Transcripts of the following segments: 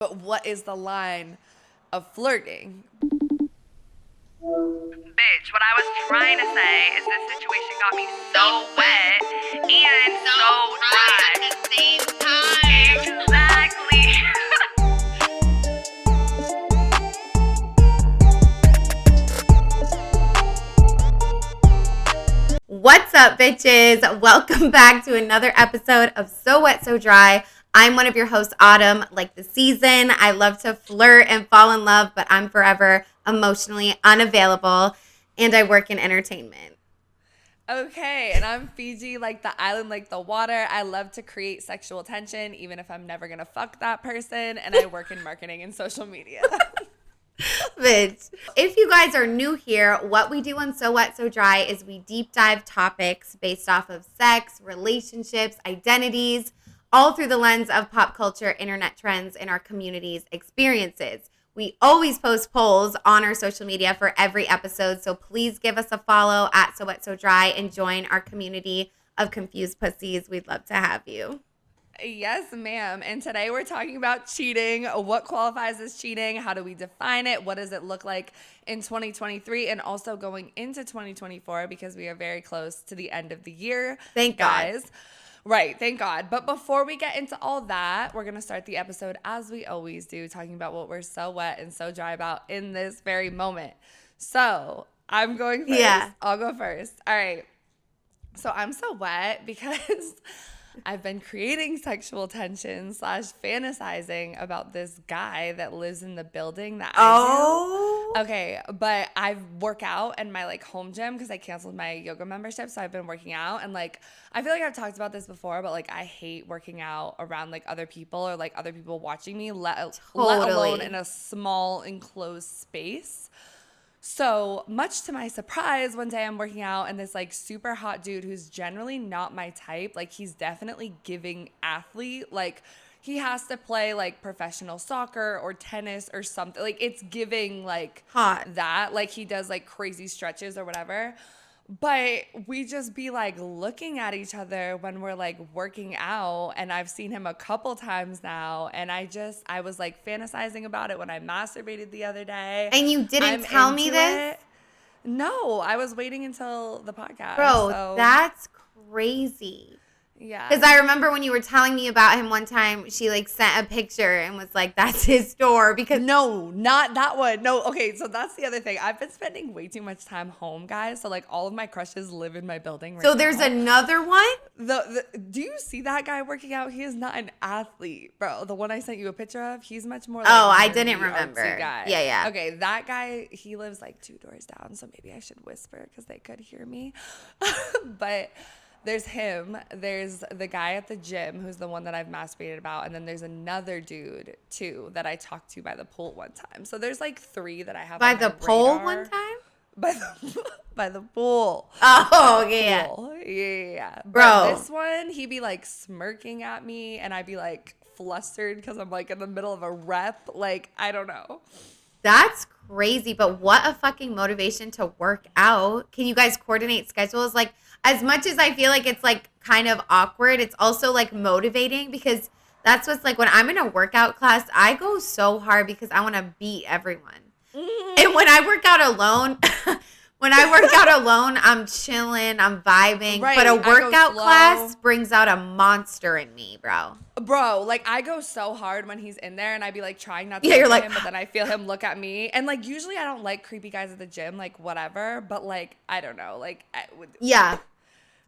But what is the line of flirting? Bitch, what I was trying to say is this situation got me so wet and so dry at the same time. Exactly. What's up, bitches? Welcome back to another episode of So Wet, So Dry. I'm one of your hosts, Autumn. Like the season, I love to flirt and fall in love, but I'm forever emotionally unavailable, and I work in entertainment. Okay, and I'm Fiji, like the island, like the water. I love to create sexual tension, even if I'm never gonna fuck that person, and I work in marketing and social media. Bitch. If you guys are new here, what we do on So Wet, So Dry is we deep dive topics based off of sex, relationships, identities, all through the lens of pop culture, internet trends, and our community's experiences. We always post polls on our social media for every episode, so please give us a follow at So Wet, So Dry and join our community of confused pussies. We'd love to have you. Yes, ma'am. And today we're talking about cheating. What qualifies as cheating? How do we define it? What does it look like in 2023 and also going into 2024 because we are very close to the end of the year. Thank guys. God. Right, thank God. But before we get into all that, we're going to start the episode as we always do, talking about what we're so wet and so dry about in this very moment. So I'm going first. Yeah. I'll go first. All right. So I'm so wet because I've been creating sexual tension / fantasizing about this guy that lives in the building that I do. Okay, but I work out in my like home gym because I canceled my yoga membership, so I've been working out, and like I feel like I've talked about this before, but like I hate working out around like other people or like other people watching me, let alone in a small enclosed space. So much to my surprise, one day I'm working out and this like super hot dude who's generally not my type, like he's definitely giving athlete, like he has to play like professional soccer or tennis or something. Like it's giving like hot that, like he does like crazy stretches or whatever. But we just be like looking at each other when we're like working out, and I've seen him a couple times now, and I was like fantasizing about it when I masturbated the other day. And you didn't tell me this? No, I was waiting until the podcast. Bro, that's crazy. Yeah. Because I remember when you were telling me about him one time, she like sent a picture and was like, that's his store. Because no, not that one. No, okay, so that's the other thing. I've been spending way too much time home, guys. So like all of my crushes live in my building right now. So there's another one? Do you see that guy working out? He is not an athlete, bro. The one I sent you a picture of, he's much more like I didn't remember. Guy. Yeah. Okay, that guy, he lives like 2 doors down, so maybe I should whisper because they could hear me. But there's him, there's the guy at the gym who's the one that I've masturbated about, and then there's another dude too that I talked to by the pool one time. So there's like 3 that I have by on the my pool radar. one time? By the pool. Oh, yeah. Pool. Yeah. Bro. But this one, he'd be like smirking at me and I'd be like flustered because I'm like in the middle of a rep. Like, I don't know. That's crazy, but what a fucking motivation to work out. Can you guys coordinate schedules? Like, as much as I feel like it's like kind of awkward, it's also like motivating because that's what's like when I'm in a workout class, I go so hard because I want to beat everyone. Mm-hmm. And when I work out alone, I'm chilling, I'm vibing. Right, but a workout class brings out a monster in me, bro. Bro, like I go so hard when he's in there and I'd be like trying not to look look at at him, but then I feel him look at me. And like usually I don't like creepy guys at the gym, like whatever, but like I don't know, like yeah.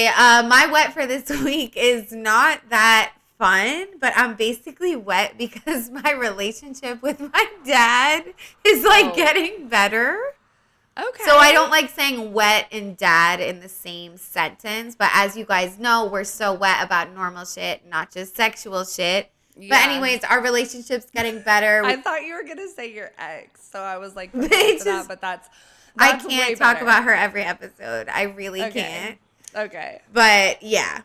My wet for this week is not that fun, but I'm basically wet because my relationship with my dad is like getting better. Okay. So I don't like saying wet and dad in the same sentence, but as you guys know, we're so wet about normal shit, not just sexual shit. Yeah. But anyways, our relationship's getting better. I thought you were going to say your ex, so I was like, that, but that's I can't talk about her every episode. I really can't. Okay. But yeah.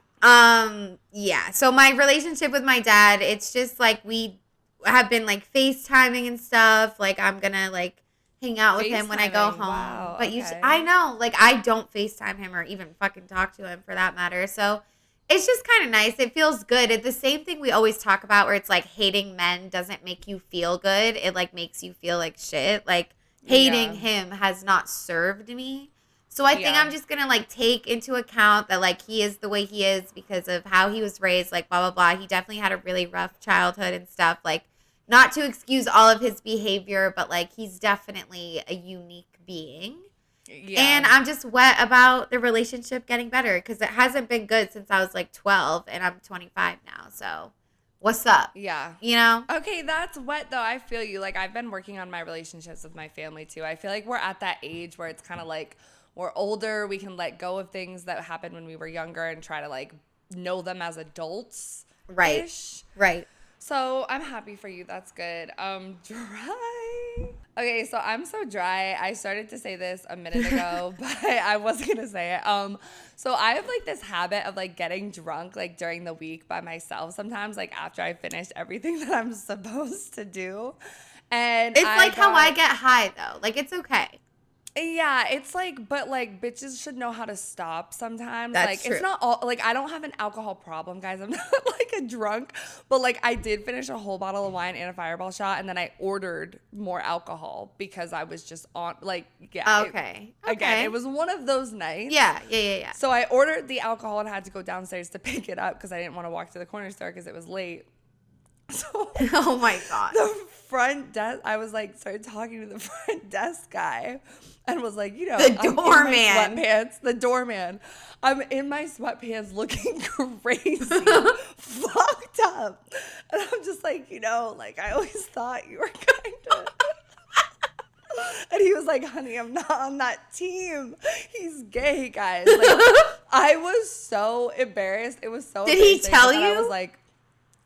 Yeah. So my relationship with my dad, it's just like we have been like FaceTiming and stuff. Like I'm gonna like hang out with him when I go home. Wow, but I know, like I don't FaceTime him or even fucking talk to him for that matter. So It's just kind of nice. It feels good. It's the same thing we always talk about where it's like hating men doesn't make you feel good. It like makes you feel like shit. Like hating him has not served me. So I think I'm just going to like take into account that like he is the way he is because of how he was raised, like blah, blah, blah. He definitely had a really rough childhood and stuff. Like not to excuse all of his behavior, but like he's definitely a unique being. Yeah. And I'm just wet about the relationship getting better because it hasn't been good since I was like 12 and I'm 25 now. So what's up? Yeah. You know? Okay, that's wet though. I feel you. Like I've been working on my relationships with my family too. I feel like we're at that age where it's kind of like we're older. We can let go of things that happened when we were younger and try to like know them as adults. Right. Right. So I'm happy for you. That's good. Dry. Okay, so I'm so dry. I started to say this a minute ago, but I wasn't gonna say it. So I have like this habit of like getting drunk like during the week by myself sometimes, like after I finish everything that I'm supposed to do. And it's like how I get high though. Like it's okay. Yeah, it's like, but like bitches should know how to stop sometimes. That's like true. It's not all like I don't have an alcohol problem, guys. I'm not like a drunk, but like I did finish a whole bottle of wine and a Fireball shot, and then I ordered more alcohol because I was just on like Okay. Again, it was one of those nights. Yeah. So I ordered the alcohol and had to go downstairs to pick it up because I didn't want to walk to the corner store because it was late. So oh my God. The front desk, I was like, started talking to the front desk guy and was like, you know, the doorman. Sweatpants, the doorman. I'm in my sweatpants looking crazy, fucked up. And I'm just like, you know, like I always thought you were kind of. And he was like, honey, I'm not on that team. He's gay, guys. Like, I was so embarrassed. It was so Did he tell you? I was like,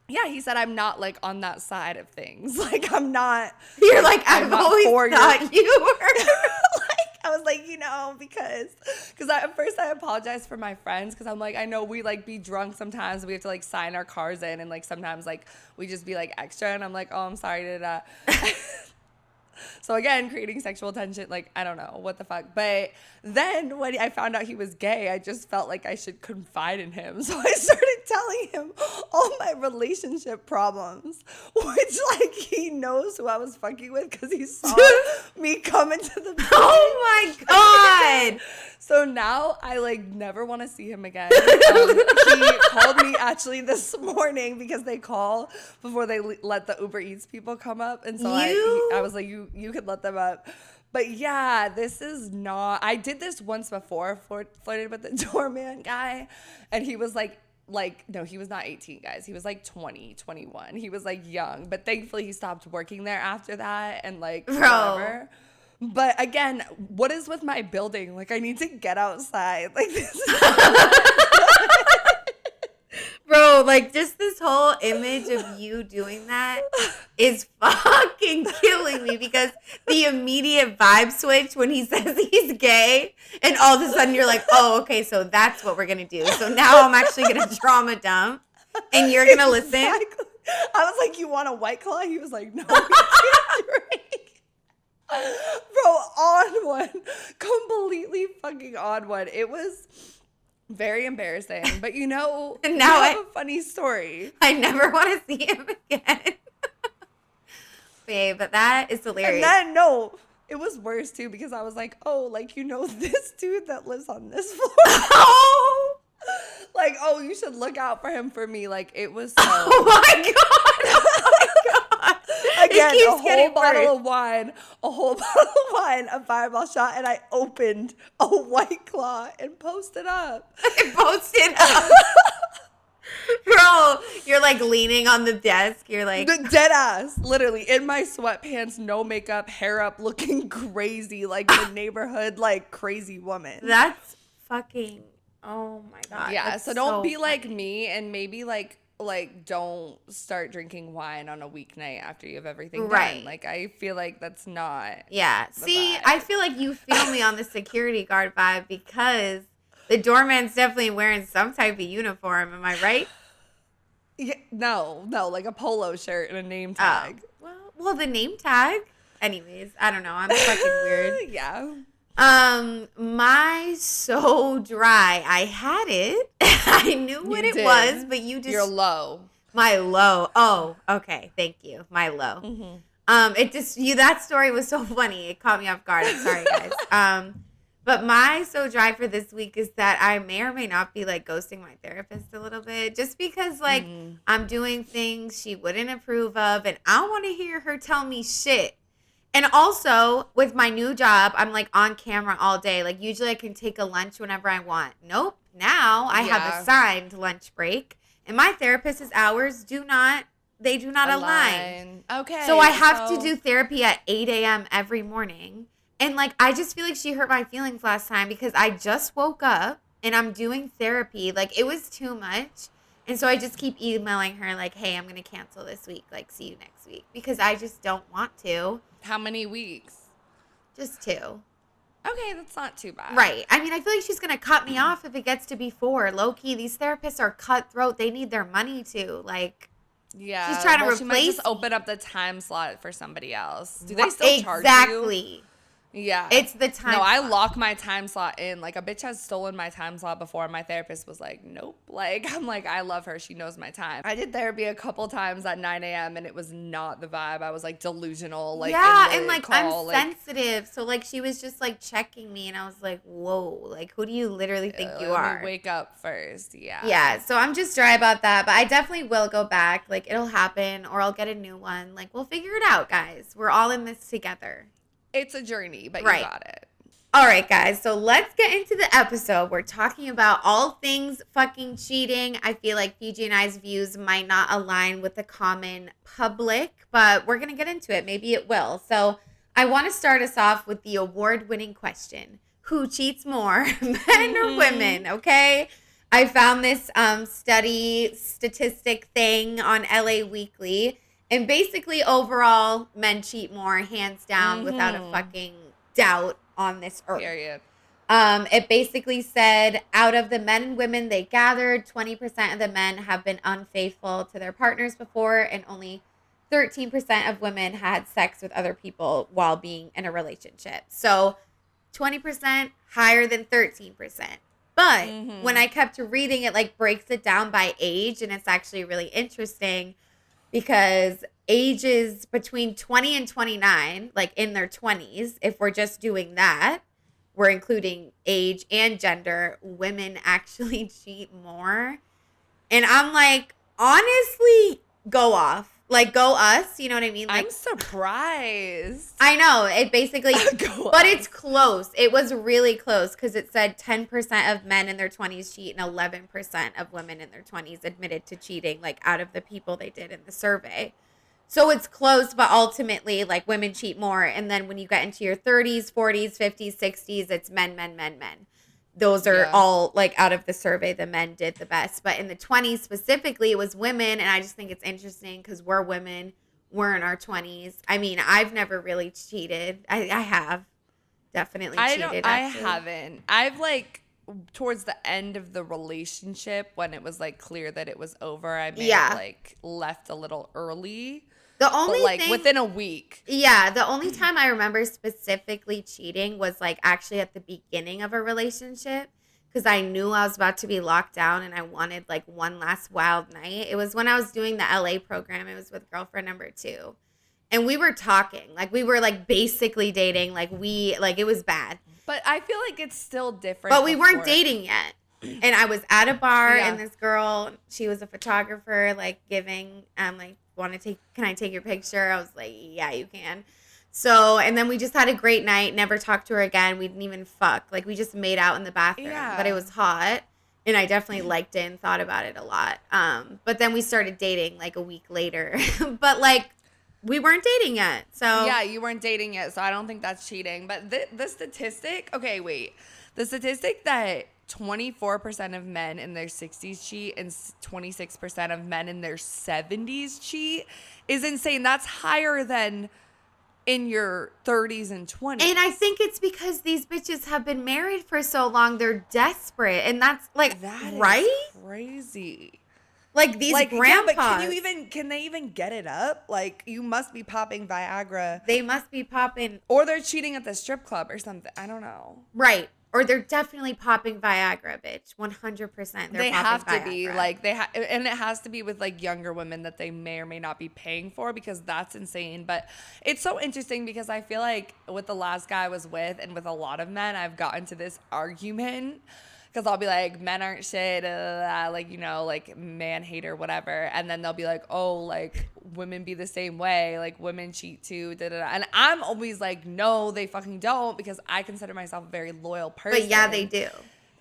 yeah, he said I'm not like on that side of things. Like I'm not. You're like I've always thought you were. Like I was like, you know, because at first I apologized for my friends because I'm like, I know we like be drunk sometimes. We have to like sign our cars in, and like sometimes like we just be like extra, and I'm like, oh, I'm sorry to. So again, creating sexual tension, like, I don't know, what the fuck. But then when I found out he was gay, I just felt like I should confide in him. So I started telling him all my relationship problems, which, like, he knows who I was fucking with because he saw me come into the building. Oh, my God. So now I, like, never want to see him again. He called me actually this morning because they call before they let the Uber Eats people come up. And so I was like, you could let them up. But yeah, this is not, I did this once before, flirted with the doorman guy. And he was like, no, he was not 18, guys. He was like 20, 21. He was like young. But thankfully he stopped working there after that and like whatever. But again, what is with my building? Like, I need to get outside. Like, this is Bro, like, just this whole image of you doing that is fucking killing me because the immediate vibe switch when he says he's gay, and all of a sudden you're like, oh, okay, so that's what we're going to do. So now I'm actually going to trauma dump, and you're going to listen? I was like, you want a White Claw? He was like, no, we can't drink. Bro, on one. Completely fucking on one. It was very embarrassing. But you know, now I have a funny story. I never want to see him again. Babe, but that is hilarious. And then, no, it was worse too because I was like, oh, like, you know, this dude that lives on this floor. Oh! Like, oh, you should look out for him for me. Like, it was so. Oh my God. Oh my God. Again, a whole bottle of wine, a Fireball shot, and I opened a White Claw and posted up. Bro, you're like leaning on the desk. You're like. Dead ass. Literally in my sweatpants, no makeup, hair up, looking crazy, like the neighborhood, like crazy woman. That's fucking. Oh my God. Yeah, so don't be like me and maybe like don't start drinking wine on a weeknight after you have everything done. Like I feel like that's not. Yeah. See, vibe. I feel like you feel me on the security guard vibe because the doorman's definitely wearing some type of uniform. Am I right? Yeah, no, like a polo shirt and a name tag. Well, the name tag. Anyways, I don't know. I'm fucking weird. Yeah. My so dry. I had it. I knew what it was, but you just. You're low. My low. Oh, okay. Thank you. My low. Mm-hmm. It just that story was so funny. It caught me off guard. I'm sorry, guys. But my so dry for this week is that I may or may not be like ghosting my therapist a little bit, just because like I'm doing things she wouldn't approve of, and I want to hear her tell me shit. And also with my new job, I'm like on camera all day. Like usually I can take a lunch whenever I want. Nope. Now I have assigned lunch break, and my therapist's hours do not align. Okay. So I have to do therapy at 8 a.m. every morning. And like, I just feel like she hurt my feelings last time because I just woke up and I'm doing therapy. Like, it was too much. And so I just keep emailing her like, hey, I'm going to cancel this week. Like, see you next week. Because I just don't want to. How many weeks? Just 2. Okay, that's not too bad. Right. I mean, I feel like she's going to cut me off if it gets to be 4. Low-key, these therapists are cutthroat. They need their money too. Like, yeah. She's trying to replace she might just open up the time slot for somebody else. Do they still charge you? Exactly. Yeah. It's the time No, I slot. lock my time slot in. Like, a bitch has stolen my time slot before. My therapist was like, nope. Like, I'm like, I love her. She knows my time. I did therapy a couple times at 9 a.m. and it was not the vibe. I was, like, delusional. Like, yeah, and, like, I'm sensitive. So, like, she was just, like, checking me. And I was like, whoa. Like, who do you literally think you are? Wake up first. Yeah. Yeah. So, I'm just dry about that. But I definitely will go back. Like, it'll happen. Or I'll get a new one. Like, we'll figure it out, guys. We're all in this together. It's a journey, but right. You got it. All right, guys. So let's get into the episode. We're talking about all things fucking cheating. I feel like Fiji and I's views might not align with the common public, but we're going to get into it. Maybe it will. So I want to start us off with the award-winning question. Who cheats more, men or women? Okay. I found this statistic thing on LA Weekly. And basically, overall, men cheat more, hands down, without a fucking doubt on this earth. Period. It basically said, out of the men and women they gathered, 20% of the men have been unfaithful to their partners before, and only 13% of women had sex with other people while being in a relationship. So, 20% higher than 13%. But when I kept reading, it like breaks it down by age, and it's actually really interesting. Because ages between 20 and 29, like in their 20s, if we're just doing that, we're including age and gender, women actually cheat more. And I'm like, honestly, go off. Like, go us. You know what I mean? Like, I'm surprised. I know. It basically, but it's close. It was really close because it said 10% of men in their 20s cheat and 11% of women in their 20s admitted to cheating, like, out of the people they did in the survey. So it's close, but ultimately, like, women cheat more. And then when you get into your 30s, 40s, 50s, 60s, it's men. Those are all, like, out of the survey, the men did the best. But in the 20s specifically, it was women. And I just think it's interesting because we're women. We're in our 20s. I mean, I've never really cheated. I have definitely cheated. I haven't. I've, like, towards the end of the relationship, when it was, like, clear that it was over, I may have, like, left a little early. The only thing, within a week. Yeah, the only time I remember specifically cheating was like actually at the beginning of a relationship because I knew I was about to be locked down and I wanted like one last wild night. It was when I was doing the LA program. It was with girlfriend number 2. And we were talking. Like we were like basically dating. Like it was bad. But I feel like it's still different. But we weren't dating yet. And I was at a bar and this girl, she was a photographer, like giving, like, can I take your picture? I was like, yeah, you can. So, and then we just had a great night, never talked to her again. We didn't even fuck. Like, we just made out in the bathroom. Yeah. But it was hot. And I definitely liked it and thought about it a lot. But then we started dating like a week later. But like, we weren't dating yet. So yeah, you weren't dating yet. So I don't think that's cheating. But the statistic, okay, wait. The statistic that 24% of men in their 60s cheat and 26% of men in their 70s cheat is insane. That's higher than in your 30s and 20s. And I think it's because these bitches have been married for so long. They're desperate. And that's like, that right? Is crazy. Like these grandpas. Yeah, but can they even get it up? Like, you must be popping Viagra. They must be popping. Or they're cheating at the strip club or something. I don't know. Right. Or they're definitely popping Viagra, bitch. 100%. They have to be. Viagra. Like, and it has to be with, like, younger women that they may or may not be paying for, because that's insane. But it's so interesting because I feel like with the last guy I was with and with a lot of men, I've gotten to this argument. Because I'll be like, men aren't shit, like, you know, like, man hater, whatever. And then they'll be like, oh, like, women be the same way. Like, women cheat too, da-da-da. And I'm always like, no, they fucking don't, because I consider myself a very loyal person. But yeah, they do.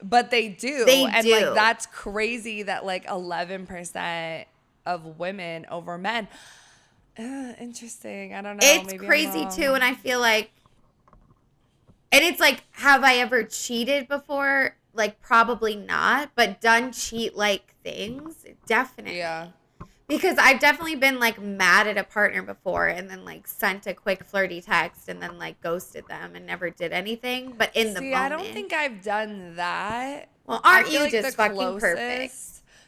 But they do. And, do. like, that's crazy that, like, 11% of women over men. Interesting. I don't know. It's Maybe crazy, too. And I feel like, and it's like, have I ever cheated before? Like, probably not, but done cheat-like things, definitely. Yeah. Because I've definitely been, like, mad at a partner before and then, like, sent a quick flirty text and then, like, ghosted them and never did anything. But in the moment. I don't think I've done that. Well, aren't you just fucking perfect?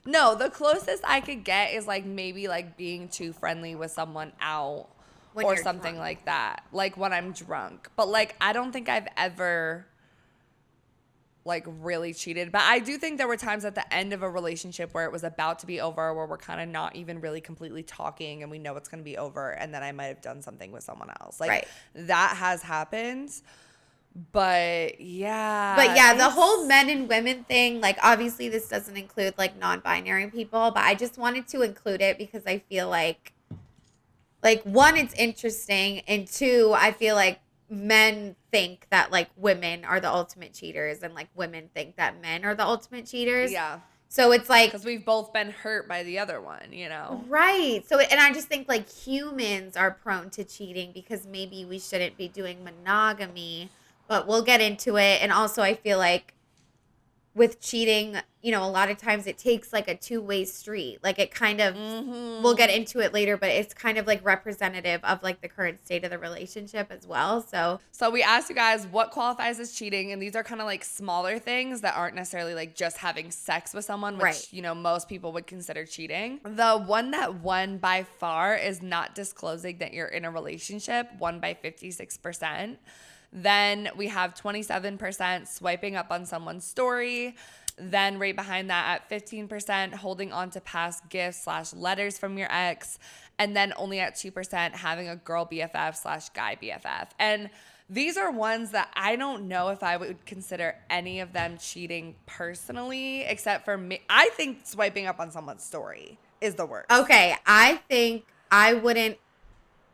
No, the closest I could get is, like, maybe, like, being too friendly with someone out When or you're something drunk. like that. Like, when I'm drunk. But, like, I don't think I've ever, like, really cheated. But I do think there were times at the end of a relationship where it was about to be over, where we're kind of not even really completely talking and we know it's going to be over, and then I might have done something with someone else. Like, Right. that has happened. But yeah. But yeah, the whole men and women thing, like, obviously this doesn't include, like, non-binary people, but I just wanted to include it because I feel like, one, it's interesting, and two, I feel like men think that, like, women are the ultimate cheaters, and, like, women think that men are the ultimate cheaters. Yeah. So it's like, Because we've both been hurt by the other one, you know? right. So, and I just think, like, humans are prone to cheating because maybe we shouldn't be doing monogamy, but we'll get into it. And also, I feel like with cheating, you know, a lot of times it takes, like, a two-way street. Like, it kind of, we'll get into it later, but it's kind of, like, representative of, like, the current state of the relationship as well. So we asked you guys what qualifies as cheating, and these are kind of, like, smaller things that aren't necessarily, like, just having sex with someone, which, Right. you know, most people would consider cheating. The one that won by far is not disclosing that you're in a relationship, won by 56%. Then we have 27% swiping up on someone's story. Then right behind that at 15%, holding on to past gifts / letters from your ex. And then only at 2% having a girl BFF / guy BFF. And these are ones that I don't know if I would consider any of them cheating personally, except for me. I think swiping up on someone's story is the worst. Okay, I think I wouldn't.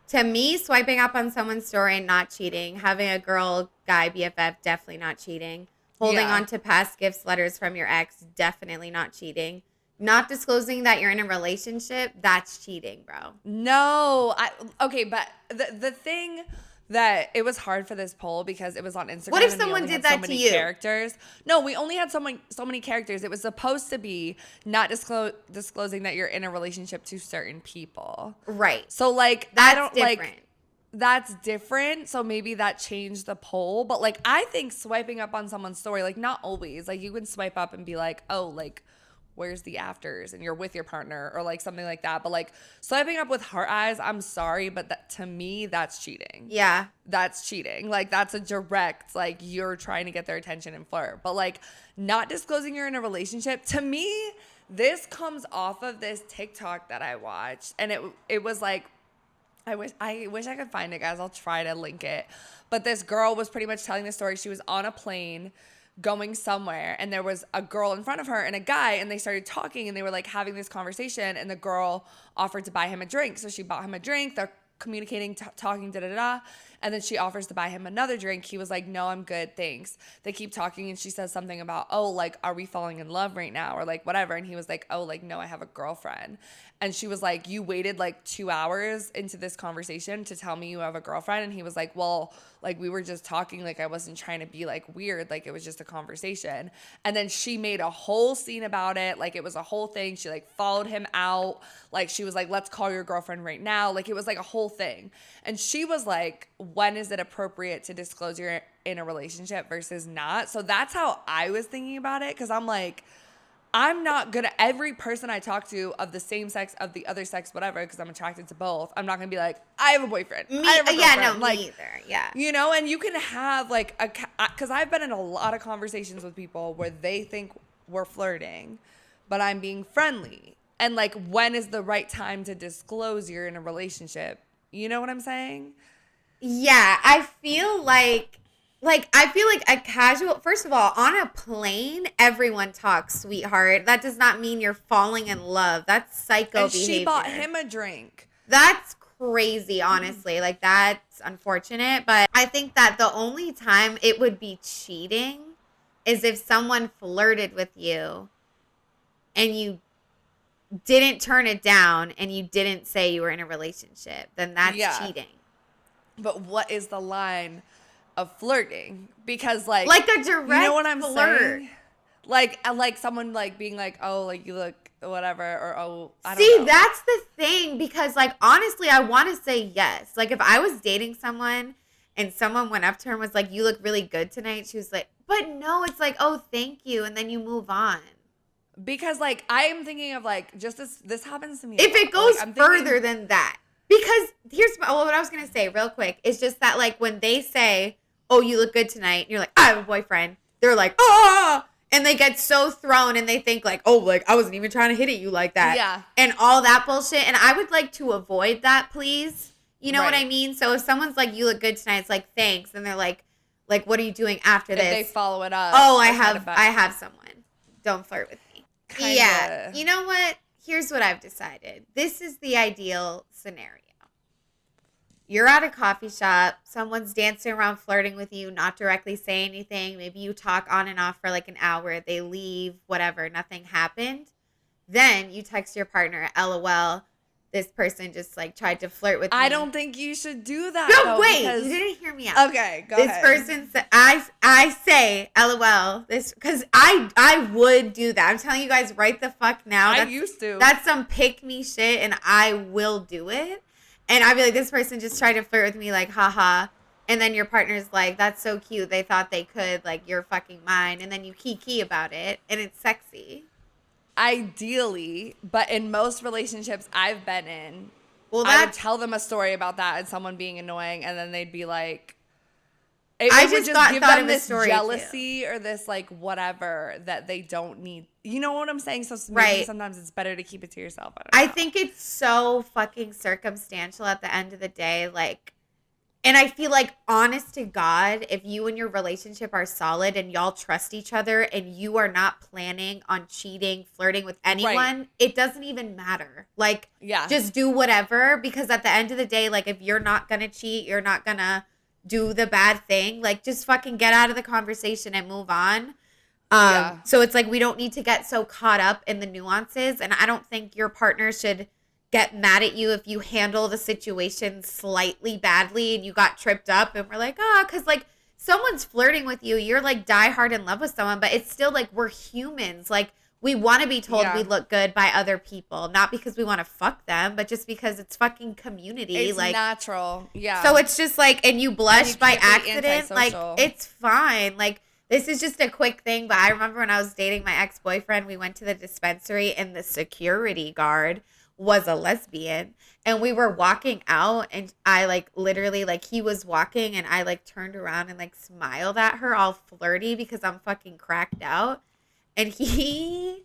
To me, swiping up on someone's story, not cheating. Having a girl, guy, BFF, definitely not cheating. Holding Yeah. on to past gifts, letters from your ex, definitely not cheating. Not disclosing that you're in a relationship, that's cheating, bro. No, okay, but the thing that it was hard for this poll because it was on Instagram. What if and we someone only did had that to you? Characters. No, we only had so many characters. It was supposed to be not disclosing that you're in a relationship to certain people. Right. So, like, That's I don't different. like. That's different. So maybe that changed the poll. But, like, I think swiping up on someone's story, like, not always. Like, you can swipe up and be like, oh, like, where's the afters? And you're with your partner or, like, something like that. But, like, swiping up with heart eyes, I'm sorry, but that, to me, that's cheating. Yeah. That's cheating. Like, that's a direct, like, you're trying to get their attention and flirt. But, like, not disclosing you're in a relationship, to me, this comes off of this TikTok that I watched. And it was, like, I wish I could find it, guys. I'll try to link it. But this girl was pretty much telling the story. She was on a plane going somewhere, and there was a girl in front of her and a guy, and they started talking, and they were, like, having this conversation, and the girl offered to buy him a drink. So she bought him a drink. They're communicating, talking, da-da-da. And then she offers to buy him another drink. He was like, no, I'm good, thanks. They keep talking, and she says something about, oh, like, are we falling in love right now? Or, like, whatever. And he was like, oh, like, no, I have a girlfriend. And she was like, you waited, like, 2 hours into this conversation to tell me you have a girlfriend? And he was like, well, like, we were just talking. Like, I wasn't trying to be, like, weird. Like, it was just a conversation. And then she made a whole scene about it. Like, it was a whole thing. She, like, followed him out. Like, she was like, let's call your girlfriend right now. Like, it was, like, a whole thing. And she was like, when is it appropriate to disclose you're in a relationship versus not? So that's how I was thinking about it. Because I'm like, I'm not gonna, every person I talk to of the same sex, of the other sex, whatever, because I'm attracted to both, I'm not gonna be like, I have a boyfriend. I have a girlfriend. Me either. Yeah. You know, and you can have like because I've been in a lot of conversations with people where they think we're flirting, but I'm being friendly. And like, when is the right time to disclose you're in a relationship? You know what I'm saying? Yeah, I feel like a casual, first of all, on a plane, everyone talks, sweetheart. That does not mean you're falling in love. That's psycho And behavior. she bought him a drink. That's crazy, honestly. Like, that's unfortunate. But I think that the only time it would be cheating is if someone flirted with you and you didn't turn it down and you didn't say you were in a relationship. Then that's cheating. But what is the line of flirting? Because like a direct, you know what I'm flirt. saying? Like someone like being like, oh, like you look whatever, or oh, I don't know. See, that's the thing, because like honestly, I want to say yes. Like if I was dating someone and someone went up to her and was like, you look really good tonight, she was like, but no, it's like, oh, thank you, and then you move on. Because like I am thinking of like, just this happens to me. If it goes like, further than that. Because here's what I was going to say real quick. It's just that like when they say, oh, you look good tonight, and you're like, I have a boyfriend. They're like, oh, and they get so thrown and they think like, oh, like I wasn't even trying to hit at you like that. Yeah. And all that bullshit. And I would like to avoid that, please. You know what I mean? So if someone's like, you look good tonight, it's like, thanks. And they're like, what are you doing after this? If they follow it up. Oh, I have someone. Don't flirt with me. Kinda. Yeah. You know what? Here's what I've decided. This is the ideal scenario. You're at a coffee shop. Someone's dancing around flirting with you, not directly saying anything. Maybe you talk on and off for like an hour. They leave, whatever. Nothing happened. Then you text your partner, LOL, this person just like tried to flirt with me. I don't think you should do that. No, though, wait. because... You didn't hear me out. Okay, go ahead. This person said, I say, LOL, this, because I would do that. I'm telling you guys right the fuck now. I used to. That's some pick me shit, and I will do it. And I'd be like, this person just tried to flirt with me, like, haha. And then your partner's like, that's so cute. They thought they could, like, you're fucking mine. And then you kiki about it, and it's sexy. Ideally, but in most relationships I've been in, well, I would tell them a story about that and someone being annoying, and then they'd be like, it would just give them this jealousy or this like whatever that they don't need. You know what I'm saying? So maybe sometimes it's better to keep it to yourself. I think it's so fucking circumstantial at the end of the day. Like, and I feel like, honest to God, if you and your relationship are solid and y'all trust each other and you are not planning on cheating, flirting with anyone, it doesn't even matter. Like, just do whatever, because at the end of the day, like, if you're not going to cheat, you're not going to do the bad thing, like, just fucking get out of the conversation and move on. So it's like, we don't need to get so caught up in the nuances. And I don't think your partner should get mad at you if you handle the situation slightly badly and you got tripped up and we're like, because like someone's flirting with you, you're like die hard in love with someone, but it's still like, we're humans. Like, we want to be told we look good by other people, not because we want to fuck them, but just because it's fucking community. It's like natural. Yeah. So it's just like, and you blush by accident. Like, it's fine. Like, this is just a quick thing, but I remember when I was dating my ex-boyfriend, we went to the dispensary and the security guard was a lesbian, and we were walking out, and I like literally like he was walking and I like turned around and like smiled at her all flirty because I'm fucking cracked out, and he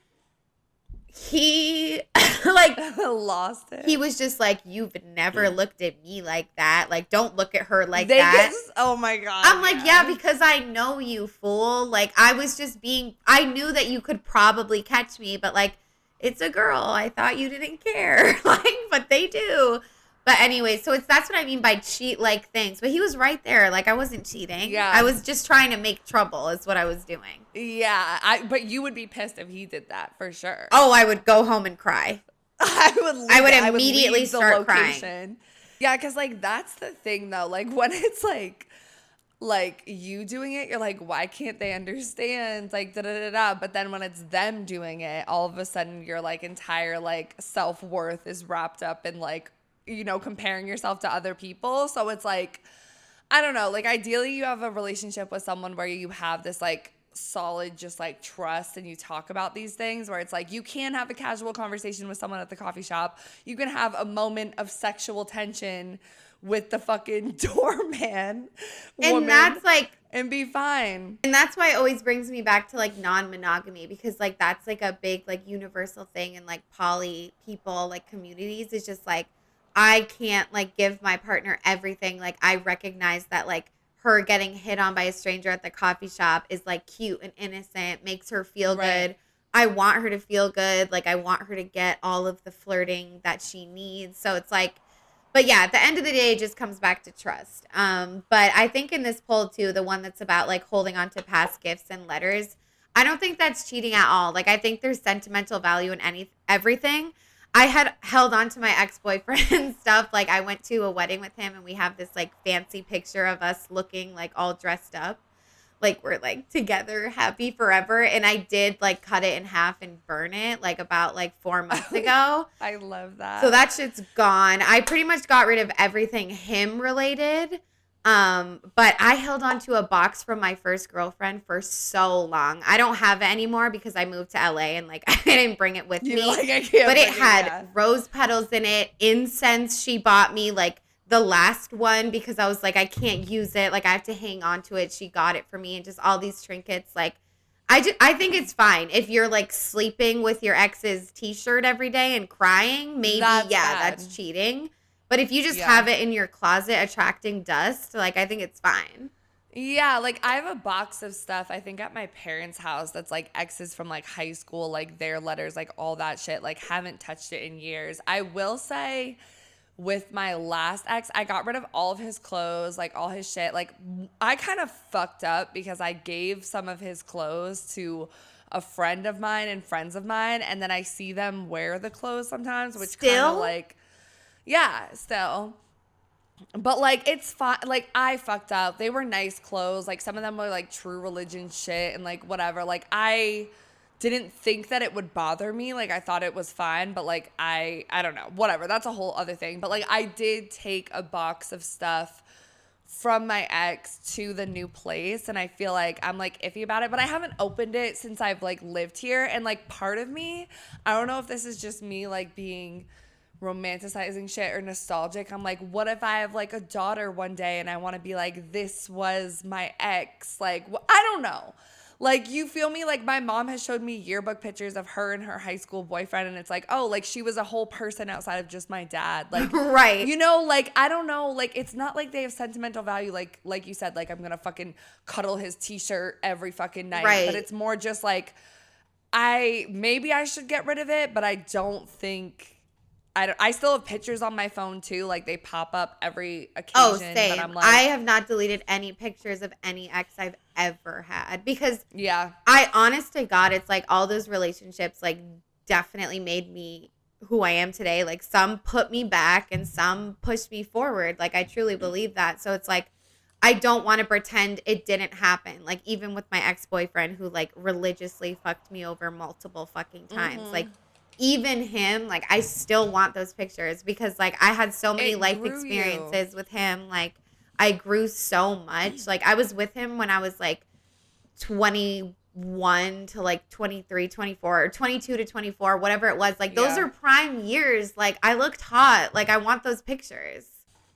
like lost it. He was just like, you've never looked at me like that, like don't look at her like that. Oh my God. I'm like, yeah, because I know you, fool. Like, I was just I knew that you could probably catch me, but like, it's a girl. I thought you didn't care. Like, but they do. But anyway, so that's what I mean by cheat-like things. But he was right there. Like, I wasn't cheating. Yeah. I was just trying to make trouble is what I was doing. Yeah. But you would be pissed if he did that, for sure. Oh, I would go home and cry. I would immediately start crying. Yeah, because, like, that's the thing, though. Like, when it's, like you doing it, you're like, why can't they understand? Like, da-da-da-da. But then when it's them doing it, all of a sudden your, like, entire, like, self-worth is wrapped up in, like, you know, comparing yourself to other people. So it's, like, I don't know. Like, ideally you have a relationship with someone where you have this, like, solid just like trust and you talk about these things where it's like you can have a casual conversation with someone at the coffee shop. You can have a moment of sexual tension with the fucking doorman woman, And that's like, and be fine. and that's why it always brings me back to like non-monogamy, because like that's like a big like universal thing in like poly people, like communities. It's just like, I can't like give my partner everything. Like I recognize that like her getting hit on by a stranger at the coffee shop is like cute and innocent, makes her feel good. I want her to feel good. Like I want her to get all of the flirting that she needs. So it's like, but yeah, at the end of the day, it just comes back to trust. But I think in this poll too, the one that's about like holding on to past gifts and letters, I don't think that's cheating at all. Like I think there's sentimental value in everything. I had held on to my ex-boyfriend stuff. Like I went to a wedding with him and we have this like fancy picture of us looking like all dressed up. Like we're like together, happy forever. And I did like cut it in half and burn it like about like 4 months ago. I love that. So that shit's gone. I pretty much got rid of everything him related. But I held on to a box from my first girlfriend for so long. I don't have it anymore because I moved to LA and like I didn't bring it with me. Like, I can't but it bring had rose petals in it, incense she bought me, like the last one, because I was like, I can't use it. Like I have to hang on to it. She got it for me, and just all these trinkets. Like I think it's fine if you're like sleeping with your ex's t-shirt every day and crying. Maybe that's cheating. But if you just have it in your closet attracting dust, like I think it's fine. Yeah, like I have a box of stuff, I think at my parents' house that's like exes from like high school, like their letters, like all that shit. Like haven't touched it in years. I will say with my last ex, I got rid of all of his clothes, like all his shit. Like I kind of fucked up because I gave some of his clothes to a friend of mine and friends of mine, and then I see them wear the clothes sometimes, which kind of like... Yeah, still. But, like, it's fine. Like, I fucked up. They were nice clothes. Like, some of them were, like, True Religion shit and, like, whatever. Like, I didn't think that it would bother me. Like, I thought it was fine. But, like, I don't know. Whatever. That's a whole other thing. But, like, I did take a box of stuff from my ex to the new place. And I feel like I'm, like, iffy about it. But I haven't opened it since I've, like, lived here. And, like, part of me, I don't know if this is just me, like, being... romanticizing shit or nostalgic. I'm like, what if I have like a daughter one day and I want to be like, this was my ex? Like, I don't know. Like, you feel me? Like, my mom has showed me yearbook pictures of her and her high school boyfriend, and it's like, oh, like she was a whole person outside of just my dad. Like, right. You know, like, I don't know. Like, it's not like they have sentimental value. Like you said, like, I'm gonna fucking cuddle his t-shirt every fucking night. Right. But it's more just like, maybe I should get rid of it, but I don't think. I still have pictures on my phone too, like they pop up every occasion. Oh, same. But I'm like, I have not deleted any pictures of any ex I've ever had because yeah, honest to God, it's like all those relationships like definitely made me who I am today. Like some put me back and some pushed me forward. Like I truly believe that. So it's like I don't want to pretend it didn't happen. Like even with my ex-boyfriend who like religiously fucked me over multiple fucking times. Mm-hmm. Like even him, like I still want those pictures because like I had so many life experiences with him. Like I grew so much. Like I was with him when I was like 21 to like 23, 24 or 22 to 24, whatever it was. Like those are prime years. Like I looked hot. Like I want those pictures.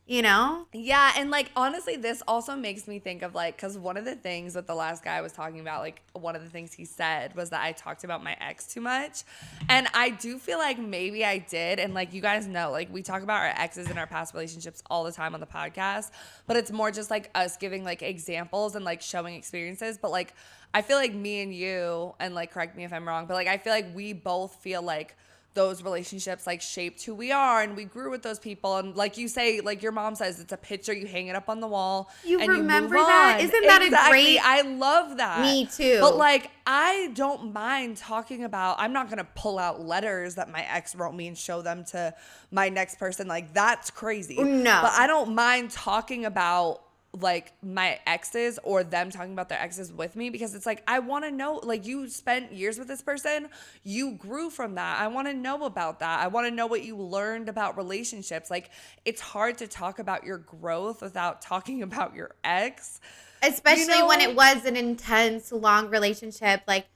You know? Yeah, and like honestly, this also makes me think of like, because one of the things with the last guy I was talking about, like one of the things he said was that I talked about my ex too much. And I do feel like maybe I did. And like you guys know, like we talk about our exes and our past relationships all the time on the podcast, but it's more just like us giving like examples and like showing experiences. But like I feel like me and you, and like correct me if I'm wrong, but like I feel like we both feel like those relationships like shaped who we are and we grew with those people. And like you say, like your mom says, it's a picture, you hang it up on the wall. You and remember you move that? on. Isn't that exactly. a great? I love that. Me too. But like, I don't mind talking about, I'm not going to pull out letters that my ex wrote me and show them to my next person. Like that's crazy. No. But I don't mind talking about like my exes or them talking about their exes with me, because it's like, I want to know, like, you spent years with this person, you grew from that. I want to know about that. I want to know what you learned about relationships. Like, it's hard to talk about your growth without talking about your ex. Especially when it was an intense, long relationship, like,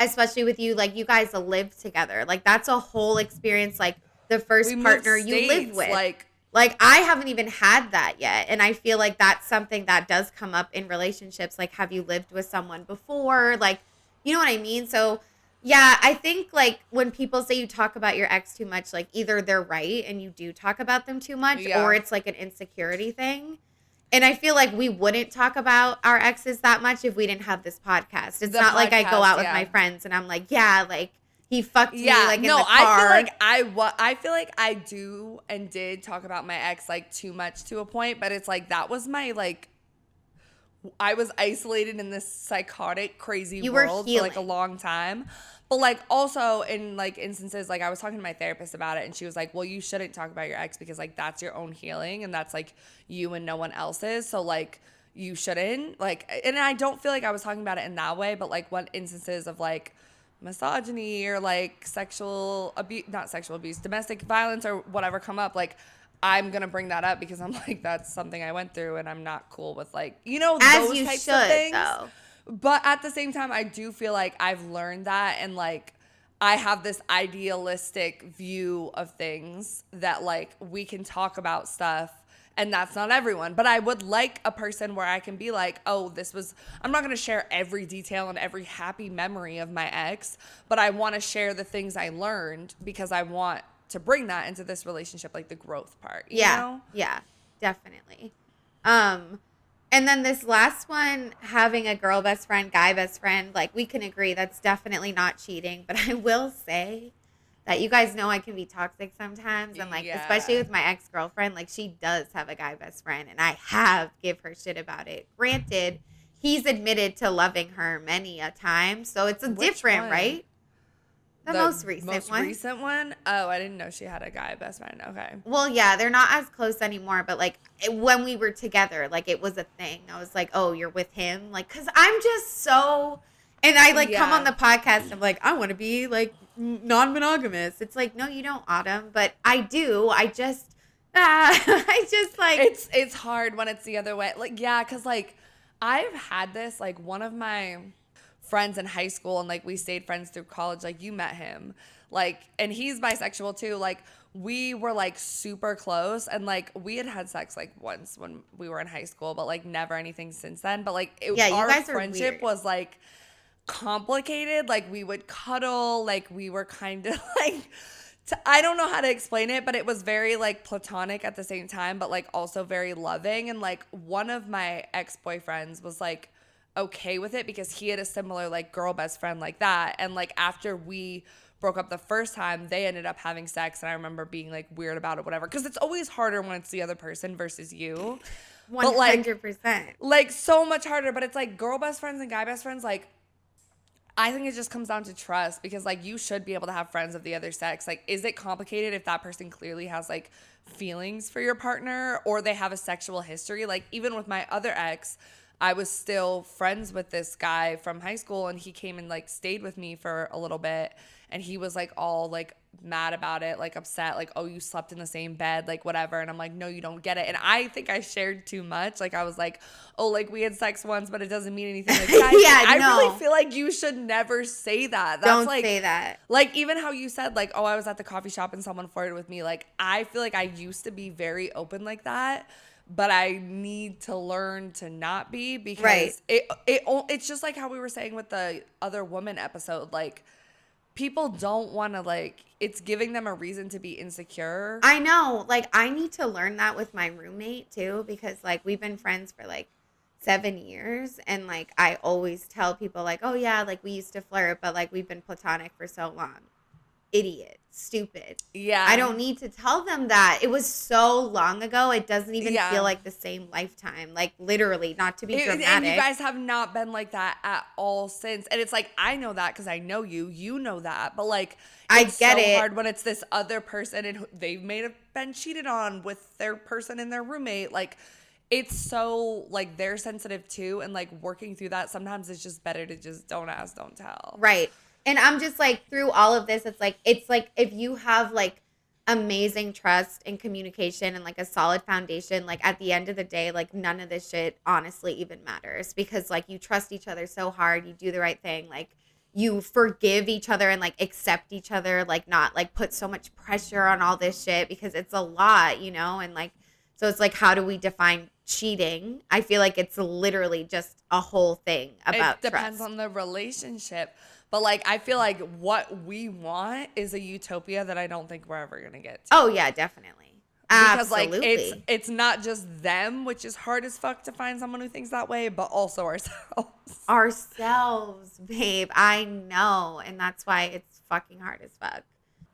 especially with you, like, you guys live together. Like, that's a whole experience, like, the first partner you live with. Like, I haven't even had that yet. And I feel like that's something that does come up in relationships. Like, have you lived with someone before? Like, you know what I mean? So, yeah, I think, like, when people say you talk about your ex too much, like, either they're right and you do talk about them too much, or it's, like, an insecurity thing. And I feel like we wouldn't talk about our exes that much if we didn't have this podcast. It's not like I go out with my friends and I'm like, yeah, like, he fucked me, like, in the car. I feel like I do and did talk about my ex, like, too much to a point, but it's like, that was my, like, I was isolated in this psychotic, crazy world for, like, a long time. But, like, also in, like, instances, like, I was talking to my therapist about it, and she was like, well, you shouldn't talk about your ex because, like, that's your own healing, and that's, like, you and no one else's. So, like, you shouldn't. Like, and I don't feel like I was talking about it in that way, but, like, when instances of, like, misogyny or, like, sexual abuse, not sexual abuse, domestic violence or whatever come up, like, I'm going to bring that up because I'm like, that's something I went through, and I'm not cool with, like, you know, those types of things. Though. But at the same time, I do feel like I've learned that, and, like, I have this idealistic view of things that, like, we can talk about stuff, and that's not everyone. But I would like a person where I can be like, oh, I'm not going to share every detail and every happy memory of my ex, but I want to share the things I learned because I want to bring that into this relationship, like the growth part, you know? Yeah, definitely. And then this last one, having a girl best friend, guy best friend, like, we can agree that's definitely not cheating. But I will say that you guys know I can be toxic sometimes. And, like, especially with my ex-girlfriend, like, she does have a guy best friend. And I have give her shit about it. Granted, he's admitted to loving her many a time. So it's different, right? The most recent one? Oh, I didn't know she had a guy best friend. Okay. Well, yeah, they're not as close anymore, but, like, when we were together, like, it was a thing. I was like, oh, you're with him? Like, because I'm just so, and I, like, come on the podcast and I'm like, I want to be, like, non-monogamous. It's like, no, you don't, Autumn, but I do. I just like. It's hard when it's the other way. Like, yeah, because, like, I've had this, like, one of my friends in high school, and, like, we stayed friends through college. Like, you met him, like, and he's bisexual too. Like, we were, like, super close, and, like, we had sex, like, once when we were in high school, but, like, never anything since then. But, like, our friendship was, like, complicated. Like, we would cuddle, like, we were kind of like, I don't know how to explain it, but it was very, like, platonic at the same time, but, like, also very loving. And, like, one of my ex-boyfriends was, like, okay with it because he had a similar, like, girl best friend like that. And, like, after we broke up the first time, they ended up having sex, and I remember being, like, weird about it, whatever, because it's always harder when it's the other person versus you. 100%. Like, so much harder. But it's like, girl best friends and guy best friends, like, I think it just comes down to trust, because, like, you should be able to have friends of the other sex. Like, is it complicated if that person clearly has, like, feelings for your partner, or they have a sexual history? Like, even with my other ex, I was still friends with this guy from high school, and he came and, like, stayed with me for a little bit, and he was, like, all, like, mad about it, like, upset, like, oh, you slept in the same bed, like, whatever. And I'm like, no, you don't get it. And I think I shared too much. Like, I was like, oh, like, we had sex once, but it doesn't mean anything. Like, I really feel like you should never say that. That's, don't say that. Like, even how you said, like, oh, I was at the coffee shop and someone flirted with me. Like, I feel like I used to be very open like that, but I need to learn to not be, because it's just like how we were saying with the other woman episode. Like, people don't want to, like, it's giving them a reason to be insecure. I know. Like, I need to learn that with my roommate too, because, like, we've been friends for, like, 7 years, and, like, I always tell people, like, oh yeah, like, we used to flirt, but, like, we've been platonic for so long. Idiot. Stupid. Yeah. I don't need to tell them that. It was so long ago. It doesn't even feel like the same lifetime. Like, literally, not to be dramatic. And you guys have not been like that at all since. And it's like, I know that because I know you. You know that. But, like, it's so hard when it's this other person and they've been cheated on with their person and their roommate. Like, it's so, like, they're sensitive too, and, like, working through that, sometimes it's just better to just don't ask, don't tell. Right. And I'm just like, through all of this, it's like if you have like amazing trust and communication and like a solid foundation, like at the end of the day, like none of this shit honestly even matters, because like you trust each other so hard, you do the right thing, like you forgive each other and like accept each other, like not like put so much pressure on all this shit, because it's a lot, you know? And like, so it's like, how do we define cheating? I feel like it's literally just a whole thing about It depends trust. on the relationship. But, like, I feel like what we want is a utopia that I don't think we're ever going to get to. Oh yeah, definitely. Because, Absolutely. like, it's not just them, which is hard as fuck to find someone who thinks that way, but also ourselves. Ourselves, babe. I know. And that's why it's fucking hard as fuck.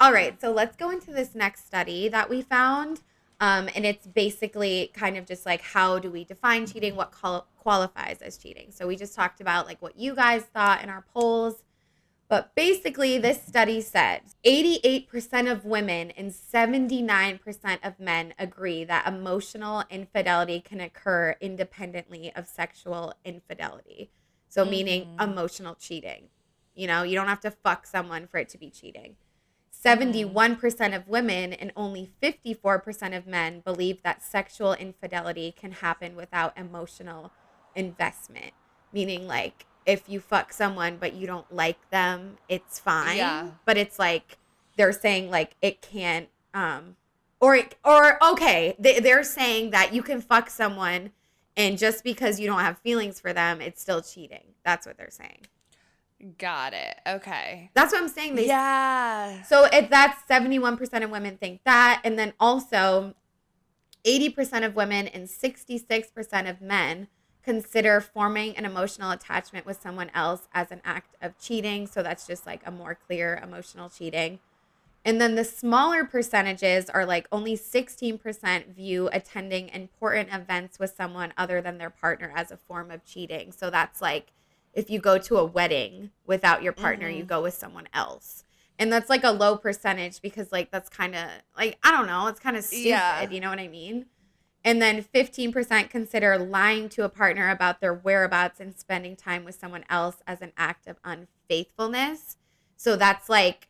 All right. So let's go into this next study that we found. And it's basically kind of just like, how do we define cheating? What qualifies as cheating? So we just talked about like what you guys thought in our polls. But basically, this study said 88% of women and 79% of men agree that emotional infidelity can occur independently of sexual infidelity. So meaning emotional cheating. You know, you don't have to fuck someone for it to be cheating. 71% of women and only 54% of men believe that sexual infidelity can happen without emotional investment. Meaning like, if you fuck someone but you don't like them, it's fine. Yeah. But it's like they're saying like it can't okay, they're saying that you can fuck someone and just because you don't have feelings for them, it's still cheating. That's what they're saying. Got it. Okay. That's what I'm saying. Yeah. So that's 71% of women think that, and then also 80% of women and 66% of men consider forming an emotional attachment with someone else as an act of cheating. So that's just like a more clear emotional cheating. And then the smaller percentages are like only 16% view attending important events with someone other than their partner as a form of cheating. So that's like if you go to a wedding without your partner, you go with someone else. And that's like a low percentage because like that's kind of like, I don't know, it's kind of stupid. Yeah. You know what I mean? And then 15% consider lying to a partner about their whereabouts and spending time with someone else as an act of unfaithfulness. So that's like,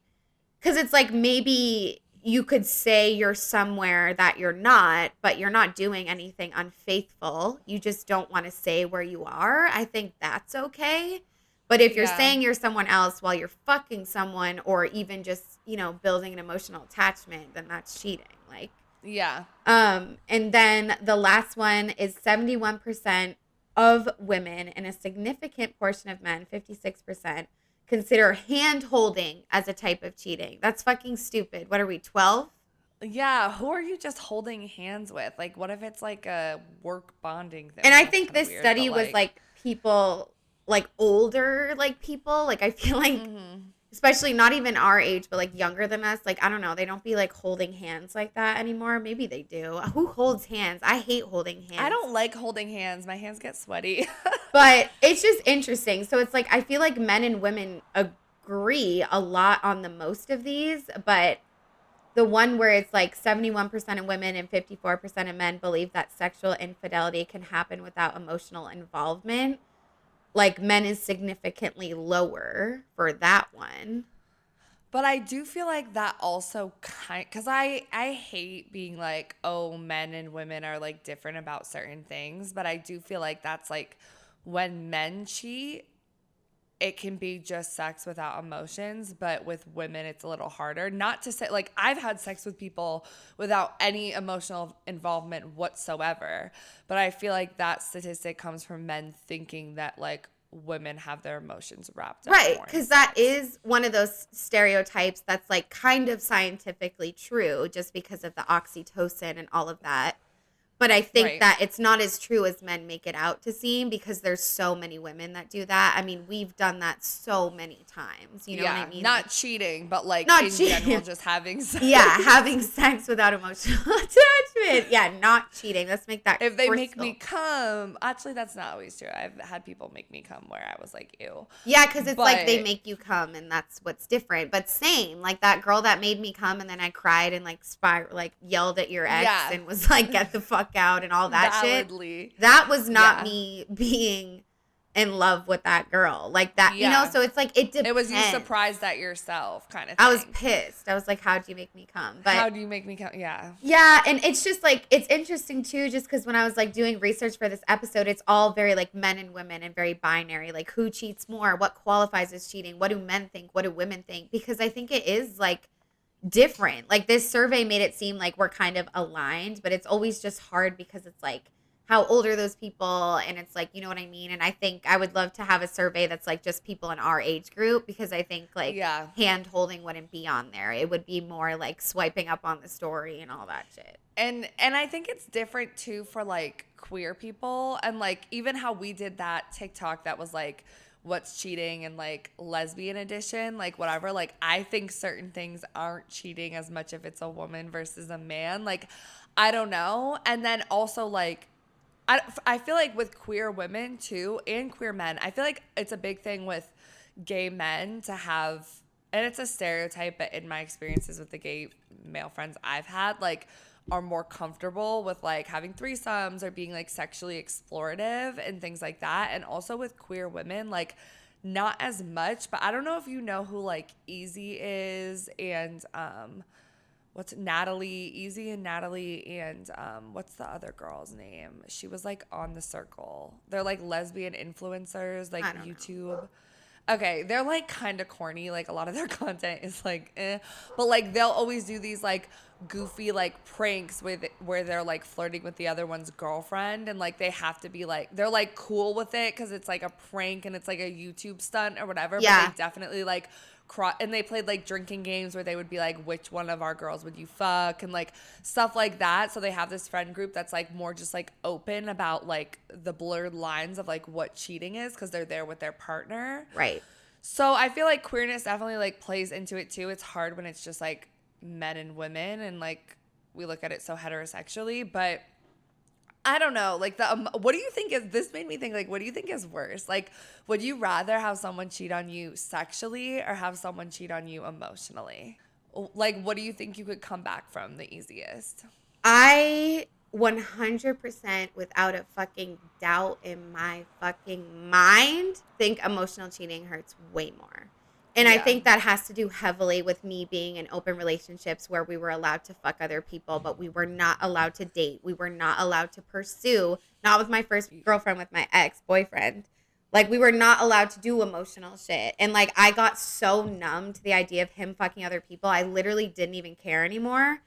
because it's like maybe you could say you're somewhere that you're not, but you're not doing anything unfaithful. You just don't want to say where you are. I think that's okay. But if you're saying you're someone else while you're fucking someone or even just, you know, building an emotional attachment, then that's cheating. Like, Yeah. and then the last one is 71% of women and a significant portion of men, 56%, consider hand holding as a type of cheating. That's fucking stupid. What are we, 12? Yeah. Who are you just holding hands with? Like, what if it's like a work bonding thing? And I That's think kinda this weird, study but, was like people, like older, like people. Like I feel like, especially not even our age, but like younger than us. Like, I don't know. They don't be like holding hands like that anymore. Maybe they do. Who holds hands? I hate holding hands. I don't like holding hands. My hands get sweaty. But it's just interesting. So it's like, I feel like men and women agree a lot on the most of these, but the one where it's like 71% of women and 54% of men believe that sexual infidelity can happen without emotional involvement. Like men is significantly lower for that one. But I do feel like that also because I hate being like, oh, men and women are like different about certain things. But I do feel like that's like when men cheat, it can be just sex without emotions. But with women, it's a little harder. Not to say like I've had sex with people without any emotional involvement whatsoever. But I feel like that statistic comes from men thinking that like women have their emotions wrapped up. Right, more in because that sex. is one of those stereotypes that's like kind of scientifically true just because of the oxytocin and all of that. But I think Right. that it's not as true as men make it out to seem because there's so many women that do that. I mean, we've done that so many times. You know what I mean? Not cheating, but like Not in cheating. general, just having sex. Yeah, having sex without emotional attachment. Yeah, not cheating. Let's make that If they make crystal. me come, actually, that's not always true. I've had people make me come where I was like, ew. Yeah, because it's like they But- make you come, and that's what's different. But same, like that girl that made me come, and then I cried and like yelled at your ex Yeah. and was like, "Get the fuck out and all that Validly. shit. That was not Yeah. me being in love with that girl. Like that, you know, Yeah. so it's like, it depends. It was you surprised at yourself kind of thing. I was pissed. I was like, how'd you make me come? But how do you make me come? Yeah. yeah, and it's just like, it's interesting too, just because when I was like doing research for this episode, it's all very like men and women and very binary. Like who cheats more? What qualifies as cheating? What do men think? What do women think? Because I think it is like different. Like this survey made it seem like we're kind of aligned, but it's always just hard because it's like, how old are those people? And it's like, you know what I mean? And I think I would love to have a survey that's like just people in our age group, because I think like hand holding wouldn't be on there. It would be more like swiping up on the story and all that shit. And I think it's different too for like queer people, and like even how we did that TikTok that was like what's cheating and like lesbian edition, like whatever. Like I think certain things aren't cheating as much if it's a woman versus a man. Like I don't know. And then also like I feel like with queer women too and queer men, I feel like it's a big thing with gay men to have, and it's a stereotype, but in my experiences with the gay male friends I've had, like are more comfortable with like having threesomes or being like sexually explorative and things like that. And also with queer women, like not as much, but I don't know if you know who like Easy is and what's Natalie, Easy and Natalie, and what's the other girl's name? She was like on The Circle. They're like lesbian influencers, like YouTube. Okay, they're like kind of corny. Like a lot of their content is like, but like they'll always do these like goofy like pranks with where they're like flirting with the other one's girlfriend, and like they have to be like, they're like cool with it because it's like a prank and it's like a YouTube stunt or whatever. Yeah. But they definitely like. And they played like drinking games where they would be like, which one of our girls would you fuck, and like stuff like that. So they have this friend group that's like more just like open about like the blurred lines of like what cheating is, because they're there with their partner. Right. So I feel like queerness definitely like plays into it too. It's hard when it's just like men and women and like we look at it so heterosexually, but I don't know. Like what do you think is, this made me think like, what do you think is worse? Like, would you rather have someone cheat on you sexually or have someone cheat on you emotionally? Like, what do you think you could come back from the easiest? I 100% without a fucking doubt in my fucking mind think emotional cheating hurts way more. And I think that has to do heavily with me being in open relationships where we were allowed to fuck other people, but we were not allowed to date. We were not allowed to pursue, not with my first girlfriend, with my ex-boyfriend. Like, we were not allowed to do emotional shit. And, like, I got so numb to the idea of him fucking other people. I literally didn't even care anymore.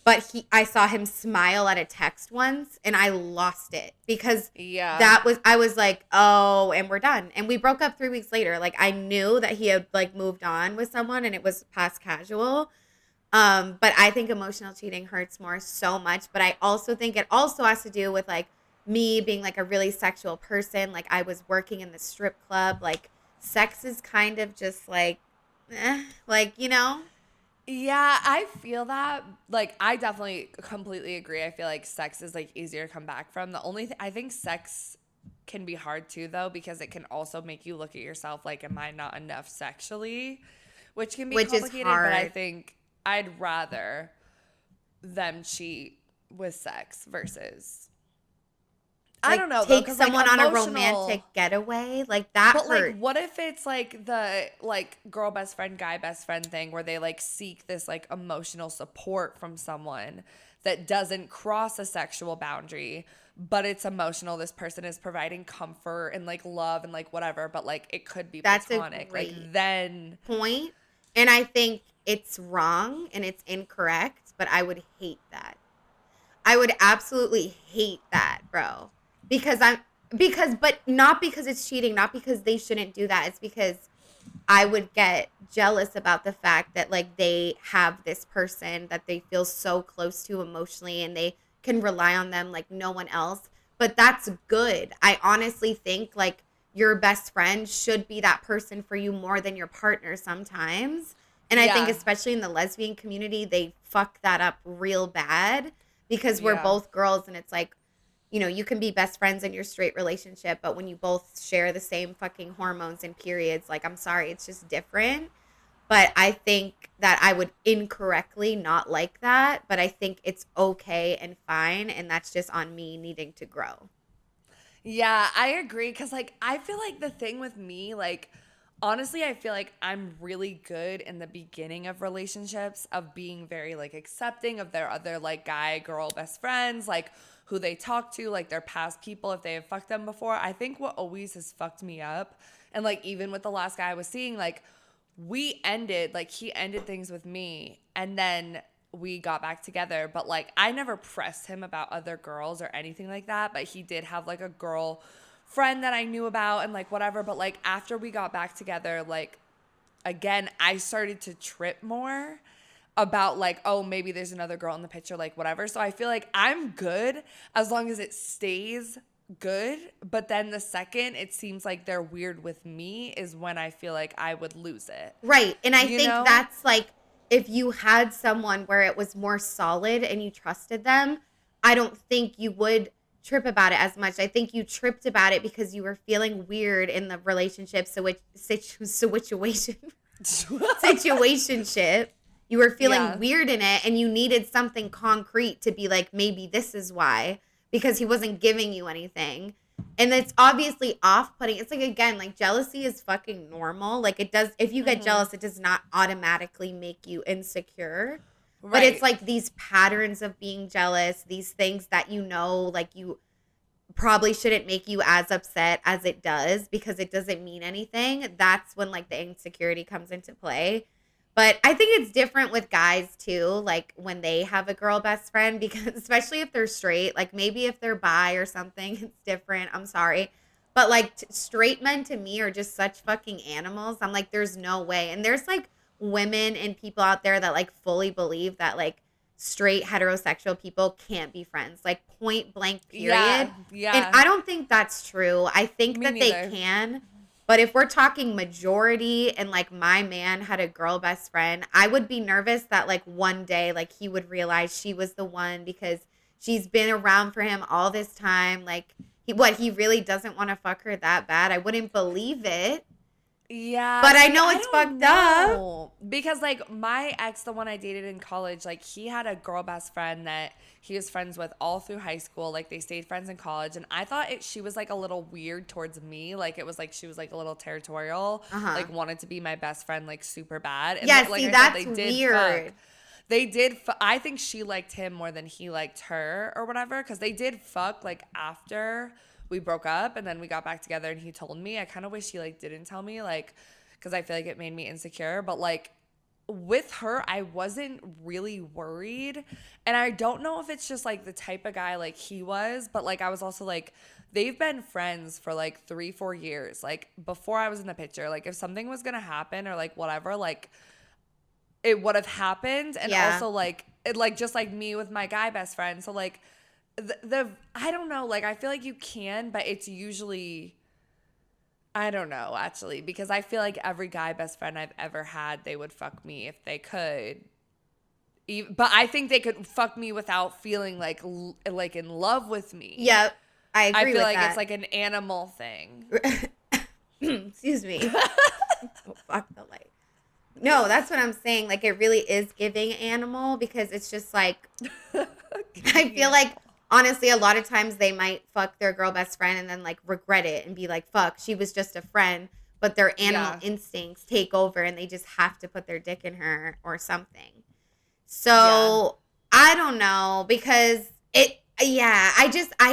But I saw him smile at a text once, and I lost it because I was like, oh, and we're done. And we broke up 3 weeks later. Like, I knew that he had like moved on with someone and it was past casual. But I think emotional cheating hurts more so much. But I also think it also has to do with like me being like a really sexual person. Like, I was working in the strip club. Like, sex is kind of just like, like, you know? Yeah, I feel that. Like, I definitely completely agree. I feel like sex is like easier to come back from. The only thing, I think sex can be hard too, though, because it can also make you look at yourself like, am I not enough sexually? Which can be complicated, but I think I'd rather them cheat with sex versus, like, I don't know, take though, someone like, on a romantic getaway, like that. But hurt. like, what if it's like the like girl best friend, guy best friend thing, where they like seek this like emotional support from someone that doesn't cross a sexual boundary, but it's emotional. This person is providing comfort and like love and like whatever, but like it could be platonic. Like then point, and I think it's wrong and it's incorrect, but I would hate that. I would absolutely hate that, bro. But not because it's cheating, not because they shouldn't do that. It's because I would get jealous about the fact that like they have this person that they feel so close to emotionally and they can rely on them like no one else. But that's good. I honestly think like your best friend should be that person for you more than your partner sometimes. And I think especially in the lesbian community, they fuck that up real bad because we're both girls and it's like, you know, you can be best friends in your straight relationship, but when you both share the same fucking hormones and periods, like, I'm sorry, it's just different. But I think that I would incorrectly not like that. But I think it's okay and fine. And that's just on me needing to grow. Yeah, I agree. Cause like I feel like the thing with me, like honestly, I feel like I'm really good in the beginning of relationships of being very like accepting of their other like guy, girl, best friends, like who they talk to, like their past people if they have fucked them before. I think what always has fucked me up, and like even with the last guy I was seeing, like we ended, like he ended things with me and then we got back together, but like I never pressed him about other girls or anything like that, but he did have like a girl friend that I knew about and like whatever. But like after we got back together, like again I started to trip more about like, oh, maybe there's another girl in the picture, like whatever. So I feel like I'm good as long as it stays good, but then the second it seems like they're weird with me is when I feel like I would lose it. Right. And I You think know? that's like if you had someone where it was more solid and you trusted them, I don't think you would trip about it as much. I think you tripped about it because you were feeling weird in the relationship situationship. You were feeling Yeah. weird in it and you needed something concrete to be like, maybe this is why, because he wasn't giving you anything. And it's obviously off-putting. It's like, again, like jealousy is fucking normal. Like it does, if you get jealous, it does not automatically make you insecure. But it's like these patterns of being jealous, these things that you know, like you probably shouldn't make you as upset as it does because it doesn't mean anything. That's when like the insecurity comes into play. But I think it's different with guys too, like when they have a girl best friend, because especially if they're straight, like maybe if they're bi or something, it's different. I'm sorry. But like straight men to me are just such fucking animals. I'm like, there's no way. And there's like women and people out there that like fully believe that like straight heterosexual people can't be friends, like point blank period. Yeah. And I don't think that's true. I think Me that neither. they can. But if we're talking majority and like my man had a girl best friend, I would be nervous that like one day like he would realize she was the one because she's been around for him all this time. Like he really doesn't want to fuck her that bad. I wouldn't believe it. Yeah. But I see, know it's don't fucked up. know. Because like my ex, the one I dated in college, like he had a girl best friend that he was friends with all through high school. Like they stayed friends in college. And I thought she was like a little weird towards me. Like it was like she was like a little territorial. Like wanted to be my best friend like super bad. And Yeah, like see, I that's said, they did weird. fuck. They did. I think she liked him more than he liked her or whatever. Because they did fuck like after we broke up and then we got back together and he told me. I kind of wish he like didn't tell me, like, because I feel like it made me insecure. But like with her, I wasn't really worried. And I don't know if it's just like the type of guy like he was, but like I was also like, they've been friends for like 3-4 years. Like before I was in the picture, like if something was gonna happen or like whatever, like it would have happened. And also like it, like just like me with my guy best friend. So like the I don't know, like I feel like you can, but it's usually, I don't know actually, because I feel like every guy best friend I've ever had, they would fuck me if they could. But I think they could fuck me without feeling like in love with me. Yep. I agree I feel with like that. it's like an animal thing. Excuse me. Oh, fuck the light. No, that's what I'm saying. Like, it really is giving animal because it's just like, I feel like, honestly, a lot of times they might fuck their girl best friend and then, like, regret it and be like, fuck, she was just a friend. But their animal instincts take over and they just have to put their dick in her or something. So, I don't know because I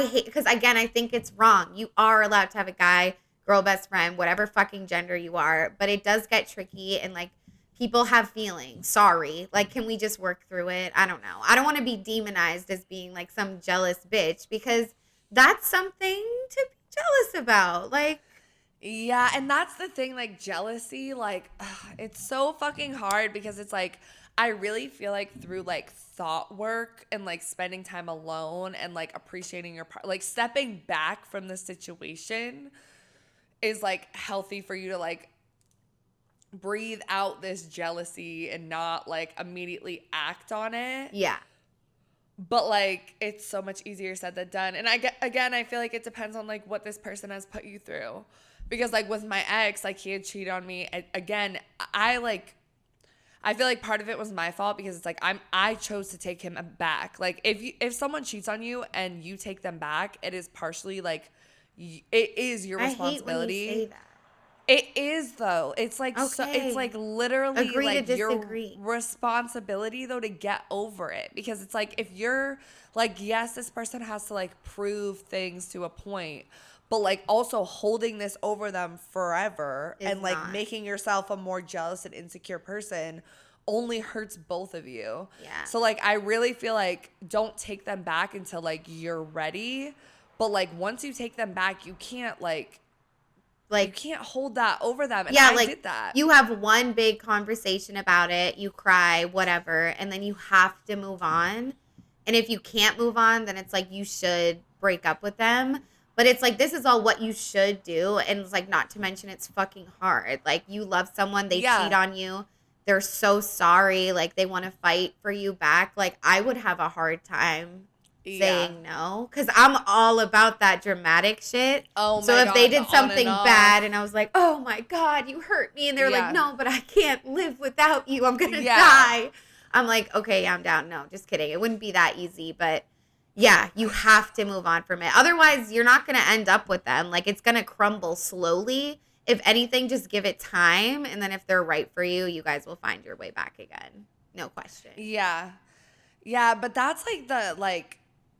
hate, because again, I think it's wrong. You are allowed to have a guy, girl best friend, whatever fucking gender you are. But it does get tricky and, like, people have feelings. Sorry. Like, can we just work through it? I don't know. I don't want to be demonized as being like some jealous bitch because that's something to be jealous about. Like, yeah, and that's the thing, like jealousy, like it's so fucking hard because it's like I really feel like through like thought work and like spending time alone and like appreciating your like stepping back from the situation is like healthy for you to like breathe out this jealousy and not like immediately act on it. yeah. But like it's so much easier said than done. And I feel like it depends on like what this person has put you through. Because like with my ex, like he had cheated on me again. I like I feel like part of it was my fault because it's like I chose to take him back. Like if someone cheats on you and you take them back, it is partially like it is your responsibility. I hate when you say that. It is though. It's like it's like literally Agree like to your disagree. responsibility though to get over it, because it's like if you're like, yes, this person has to like prove things to a point, but like also holding this over them forever and like making yourself a more jealous and insecure person only hurts both of you. Yeah. So like I really feel like don't take them back until like you're ready, but like once you take them back, you can't like you can't hold that over them. And I did that. You have one big conversation about it, you cry, whatever, and then you have to move on. And if you can't move on, then it's like you should break up with them. But it's like, this is all what you should do. And it's like, not to mention it's fucking hard. Like, you love someone, they cheat on you. They're so sorry. Like, they want to fight for you back. Like, I would have a hard time saying no, because I'm all about that dramatic shit. Oh my So if God, they did something bad and I was like, oh my God, you hurt me, and they're like, no, but I can't live without you, I'm gonna die, I'm like, okay, I'm down. No, just kidding, it wouldn't be that easy. But yeah, you have to move on from it, otherwise you're not gonna end up with them. Like, it's gonna crumble slowly. If anything, just give it time, and then if they're right for you, you guys will find your way back again, no question. Yeah, but that's like the like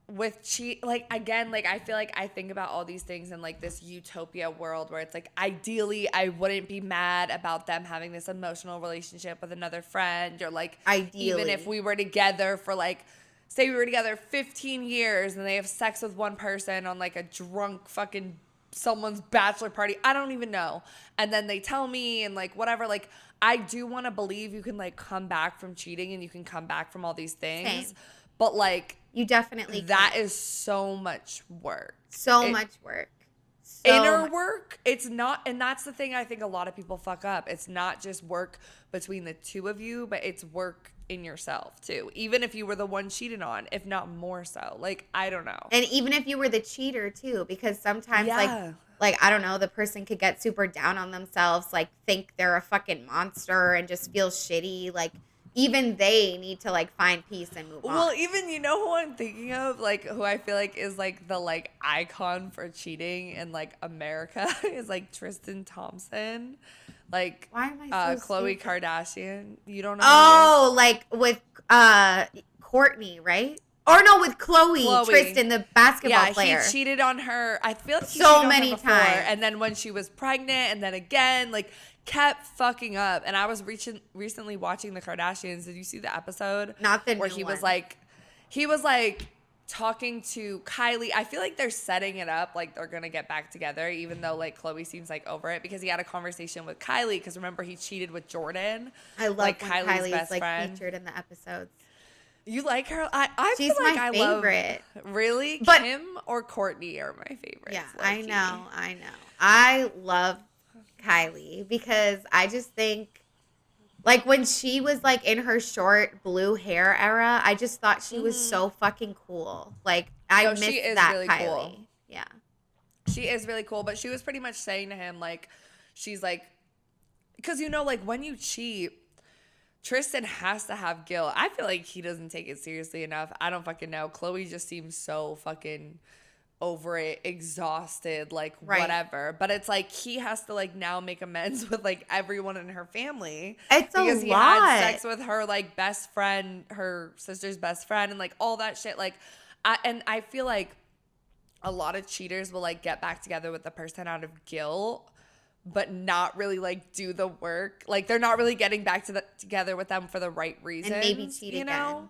with like again, like I feel like I think about all these things in like this utopia world where it's like ideally I wouldn't be mad about them having this emotional relationship with another friend, or like ideally, even if we were together for like, say we were together 15 years and they have sex with one person on like a drunk fucking someone's bachelor party, I don't even know, and then they tell me and like whatever, like I do want to believe you can like come back from cheating and you can come back from all these things. Same. But like you definitely that is so much work. Much work. Inner work. It's not, and that's the thing I think a lot of people fuck up. It's not just work between the two of you, but it's work in yourself too. Even if you were the one cheated on, if not more so. Like, I don't know. And even if you were the cheater too, because sometimes like I don't know, the person could get super down on themselves, like think they're a fucking monster and just feel shitty. Like, even they need to like find peace and move on. Well, even, you know who I'm thinking of, like who I feel like is like the like icon for cheating in like America is like Tristan Thompson. Like, why am I so Khloe stupid? Kardashian. You don't know? Oh, like with Courtney, right? Or no, with Chloe. Tristan, the basketball player. Yeah, he cheated on her. I feel like he so cheated many on her before, times. and then when she was pregnant, and then again, like kept fucking up. And I was recently watching the Kardashians. Did you see the episode? Not the where new he one. He was like talking to Kylie. I feel like they're setting it up like they're gonna get back together, even though like Khloe seems like over it, because he had a conversation with Kylie, because remember he cheated with Jordan. I love like when Kylie's best like friend. featured in the episodes. You like her? I She's feel like my I favorite. love, really? But Kim or Courtney are my favorites. Yeah, low-key. I know. I love Kylie because I just think, like, when she was like in her short blue hair era, I just thought she was so fucking cool. Like, I miss that really Kylie. Cool. Yeah. She is really cool, but she was pretty much saying to him, like, she's like, because, you know, like, when you cheat, Tristan has to have guilt. I feel like he doesn't take it seriously enough. I don't fucking know. Khloe just seems so fucking over it, exhausted, like whatever. But it's like he has to like now make amends with like everyone in her family. It's because he had sex with her like best friend, her sister's best friend, and like all that shit. Like, I feel like a lot of cheaters will like get back together with the person out of guilt, but not really like do the work. Like they're not really getting back together with them for the right reason. And maybe cheat again. Know?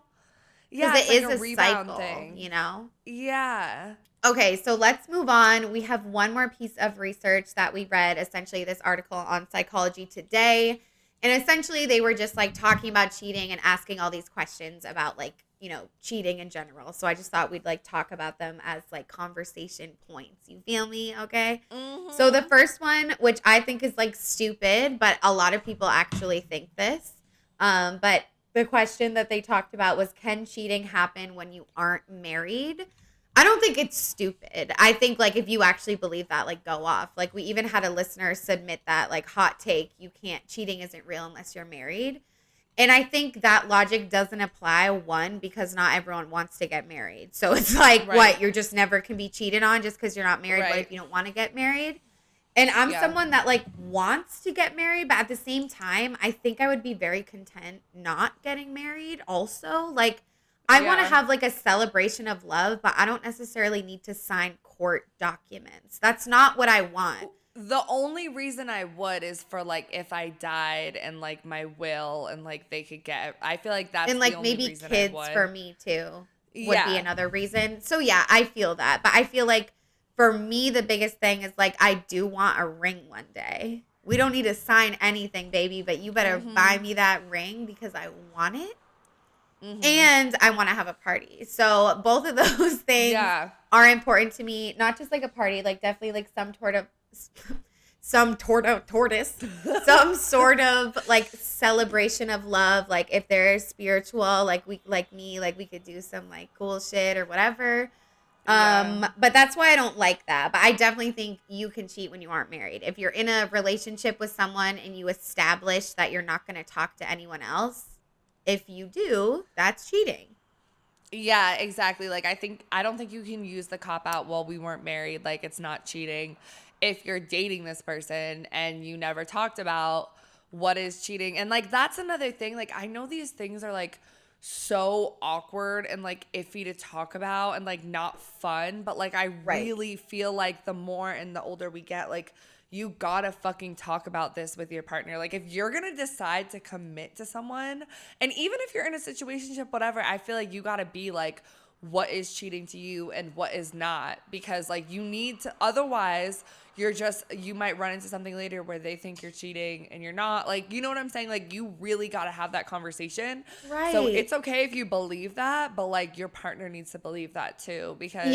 Yeah, it is like a rebound cycle, thing. you know? Yeah. Okay, so let's move on. We have one more piece of research that we read, essentially this article on Psychology Today. And essentially they were just like talking about cheating and asking all these questions about like, you know, cheating in general. So I just thought we'd like talk about them as like conversation points. You feel me? Okay. Mm-hmm. So the first one, which I think is like stupid, but a lot of people actually think this. But the question that they talked about was, can cheating happen when you aren't married? I don't think it's stupid. I think like if you actually believe that, like go off. Like we even had a listener submit that like hot take, cheating isn't real unless you're married. And I think that logic doesn't apply, one, because not everyone wants to get married. So it's like, what, you're just never can be cheated on just because you're not married? What if you don't want to get married? And I'm someone that, like, wants to get married, but at the same time, I think I would be very content not getting married also. Like, I want to have, like, a celebration of love, but I don't necessarily need to sign court documents. That's not what I want. The only reason I would is for, like, if I died and, like, my will and, like, they could get, I feel like that's and, like, the only maybe reason kids I would. for me too would be another reason. So yeah, I feel that. But I feel like for me, the biggest thing is, like, I do want a ring one day. We don't need to sign anything, baby, but you better buy me that ring because I want it. And I want to have a party. So both of those things are important to me. Not just like a party, like definitely like some sort of like celebration of love. Like if they're spiritual, like we could do some like cool shit or whatever. But that's why I don't like that. But I definitely think you can cheat when you aren't married. If you're in a relationship with someone and you establish that you're not going to talk to anyone else, if you do, that's cheating. Yeah, exactly. Like I don't think you can use the cop out, well, we weren't married, like it's not cheating. If you're dating this person and you never talked about what is cheating. And like that's another thing. Like I know these things are like so awkward and like iffy to talk about and like not fun, but like I really feel like the more and the older we get, like you gotta fucking talk about this with your partner. Like if you're gonna decide to commit to someone, and even if you're in a situationship, whatever, I feel like you gotta be like, what is cheating to you and what is not, because like you need to, otherwise you might run into something later where they think you're cheating and you're not. Like, you know what I'm saying? Like you really got to have that conversation. Right. So it's okay if you believe that, but like your partner needs to believe that too, because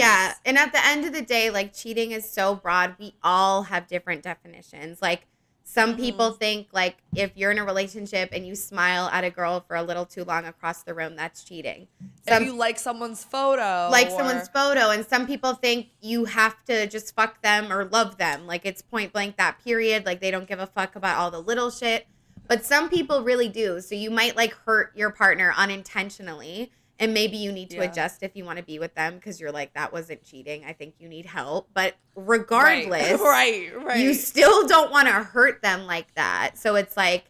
and at the end of the day, like cheating is so broad. We all have different definitions. Like some people think like if you're in a relationship and you smile at a girl for a little too long across the room, that's cheating. If you like someone's photo. And some people think you have to just fuck them or love them. Like it's point blank, that period. Like they don't give a fuck about all the little shit. But some people really do. So you might like hurt your partner unintentionally. And maybe you need to adjust if you want to be with them because you're like, that wasn't cheating. I think you need help. But regardless, you still don't want to hurt them like that. So it's like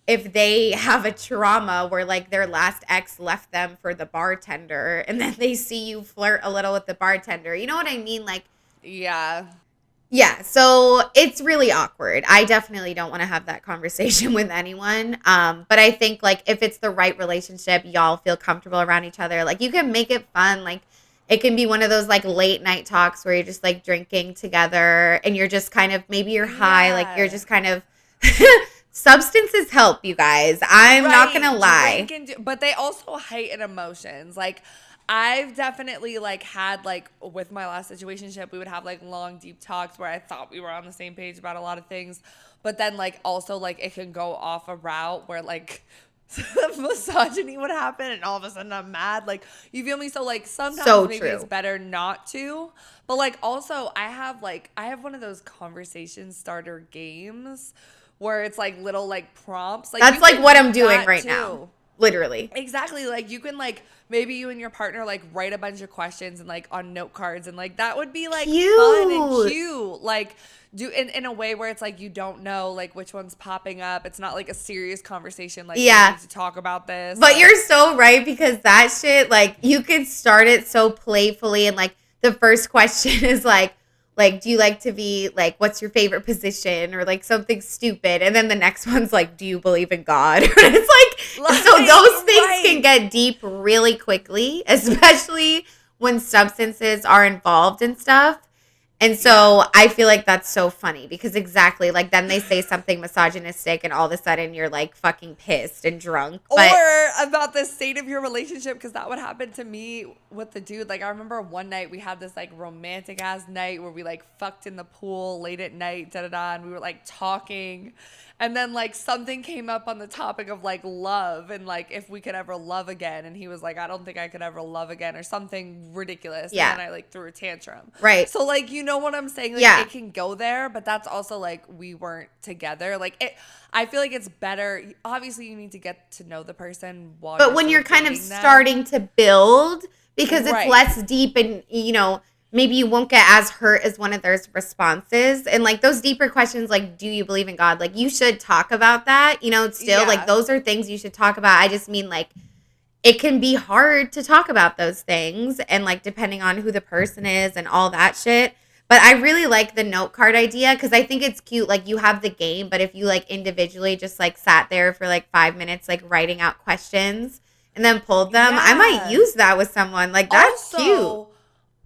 if they have a trauma where like their last ex left them for the bartender and then they see you flirt a little with the bartender. You know what I mean? Like, yeah, so it's really awkward. I definitely don't want to have that conversation with anyone. But I think, like, if it's the right relationship, y'all feel comfortable around each other. Like, you can make it fun. Like, it can be one of those, like, late night talks where you're just, like, drinking together and you're just kind of, maybe you're high. Like, you're just kind of, substances help, you guys. I'm not going to lie. But they also heighten emotions. Like, I've definitely like had like with my last situationship, we would have like long deep talks where I thought we were on the same page about a lot of things, but then like also like it can go off a route where like misogyny would happen and all of a sudden I'm mad. Like, you feel me? So like sometimes maybe it's better not to, but like also I have one of those conversation starter games where it's like little like prompts. Like that's like what I'm doing right now. Literally. Exactly. Like you can like maybe you and your partner like write a bunch of questions and like on note cards and like that would be like fun and cute. Like do in a way where it's like you don't know like which one's popping up. It's not like a serious conversation like we need to talk about this. But you're so right, because that shit, like you could start it so playfully and like the first question is like, do you like to be, like, what's your favorite position? Or, like, something stupid. And then the next one's, like, do you believe in God? It's like, so those things can get deep really quickly, especially when substances are involved and stuff. And so I feel like that's so funny because exactly, like, then they say something misogynistic and all of a sudden you're, like, fucking pissed and drunk. Or about the state of your relationship, because that would happen to me with the dude. Like, I remember one night we had this, like, romantic-ass night where we, like, fucked in the pool late at night, da-da-da, and we were, like, talking. And then, like, something came up on the topic of, like, love and, like, if we could ever love again. And he was like, I don't think I could ever love again, or something ridiculous. Yeah. And then I, like, threw a tantrum. Right. So, like, you know know what I'm saying? Like, Yeah. it can go there, but that's also like we weren't together. Like, I feel like it's better. Obviously, you need to get to know the person while. But when you're kind of starting to build, because it's Right. less deep, and maybe you won't get as hurt as one of their responses. And like those deeper questions, like, do you believe in God? Like, you should talk about that. Still, like, those are things you should talk about. I just mean, like, it can be hard to talk about those things, and like depending on who the person is and all that shit. But I really like the note card idea, because I think it's cute. Like, you have the game, but if you like individually just like sat there for like 5 minutes, like writing out questions and then pulled them, I might use that with someone. Like, that's cute.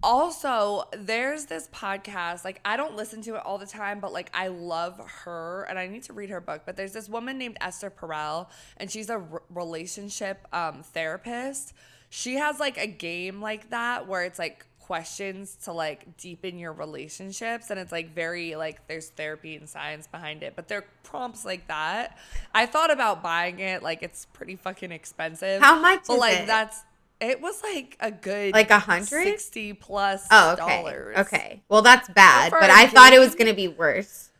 Also, there's this podcast, like, I don't listen to it all the time, but like, I love her and I need to read her book. But there's this woman named Esther Perel, and she's a relationship therapist. She has like a game like that where it's like questions to like deepen your relationships, and it's like very like there's therapy and science behind it, but they're prompts like that. I thought about buying it. Like, it's pretty fucking expensive. How much but is like it? It was like a good like $100, $60+ dollars. Okay, well, that's bad, For but a I thought it was game? gonna be worse.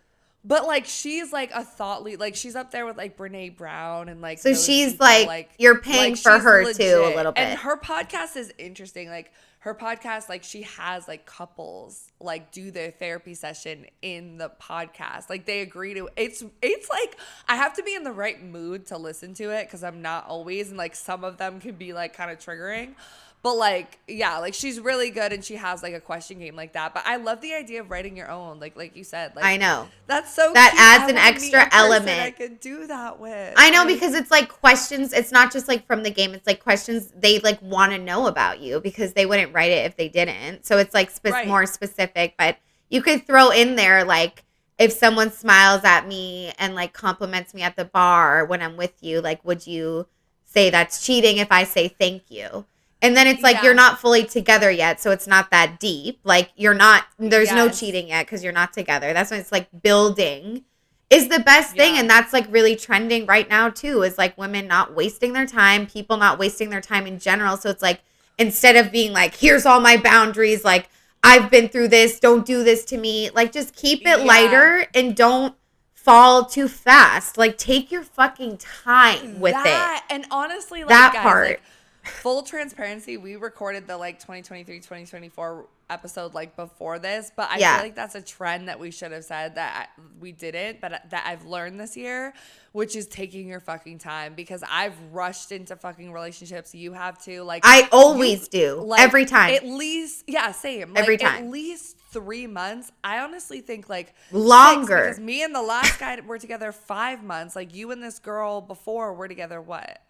But like, she's like a thought lead. Like, she's up there with like Brene Brown and like. So those she's people, like you're paying for she's her legit. too a little bit. And her podcast is interesting. Like, her podcast, like, she has like couples like do their therapy session in the podcast. Like, they agree to it's like I have to be in the right mood to listen to it, because I'm not always, and like some of them can be like kind of triggering. But like, yeah, like, she's really good, and she has like a question game like that. But I love the idea of writing your own, like you said. Like, I know. That's so that cute. adds I an wanna meet extra a person element. I could do that with. I know, Like, because it's like questions. It's not just like from the game. It's like questions they like want to know about you, because they wouldn't write it if they didn't. So it's like Right. more specific. But you could throw in there, like, if someone smiles at me and like compliments me at the bar when I'm with you, like, would you say that's cheating if I say thank you? And then it's like, Yeah. you're not fully together yet, so it's not that deep. Like, there's no Yes. cheating yet because you're not together. That's when it's like building is the best thing. Yeah. And that's like really trending right now too, is like women not wasting their time, people not wasting their time in general. So it's like, instead of being like, here's all my boundaries, like, I've been through this, don't do this to me. Like, just keep it lighter and don't fall too fast. Like, take your fucking time with it. And honestly, like, That guys, part. like, full transparency, we recorded the like 2023-2024 episode like before this, but I feel like that's a trend that we should have said that we didn't, but that I've learned this year, which is taking your fucking time, because I've rushed into fucking relationships. You have to, like, I always do. like, Every time. At least, yeah, same. Every like, time. At least 3 months. I honestly think like Longer. 6, because me and the last guy were together 5 months. Like, you and this girl before were together what?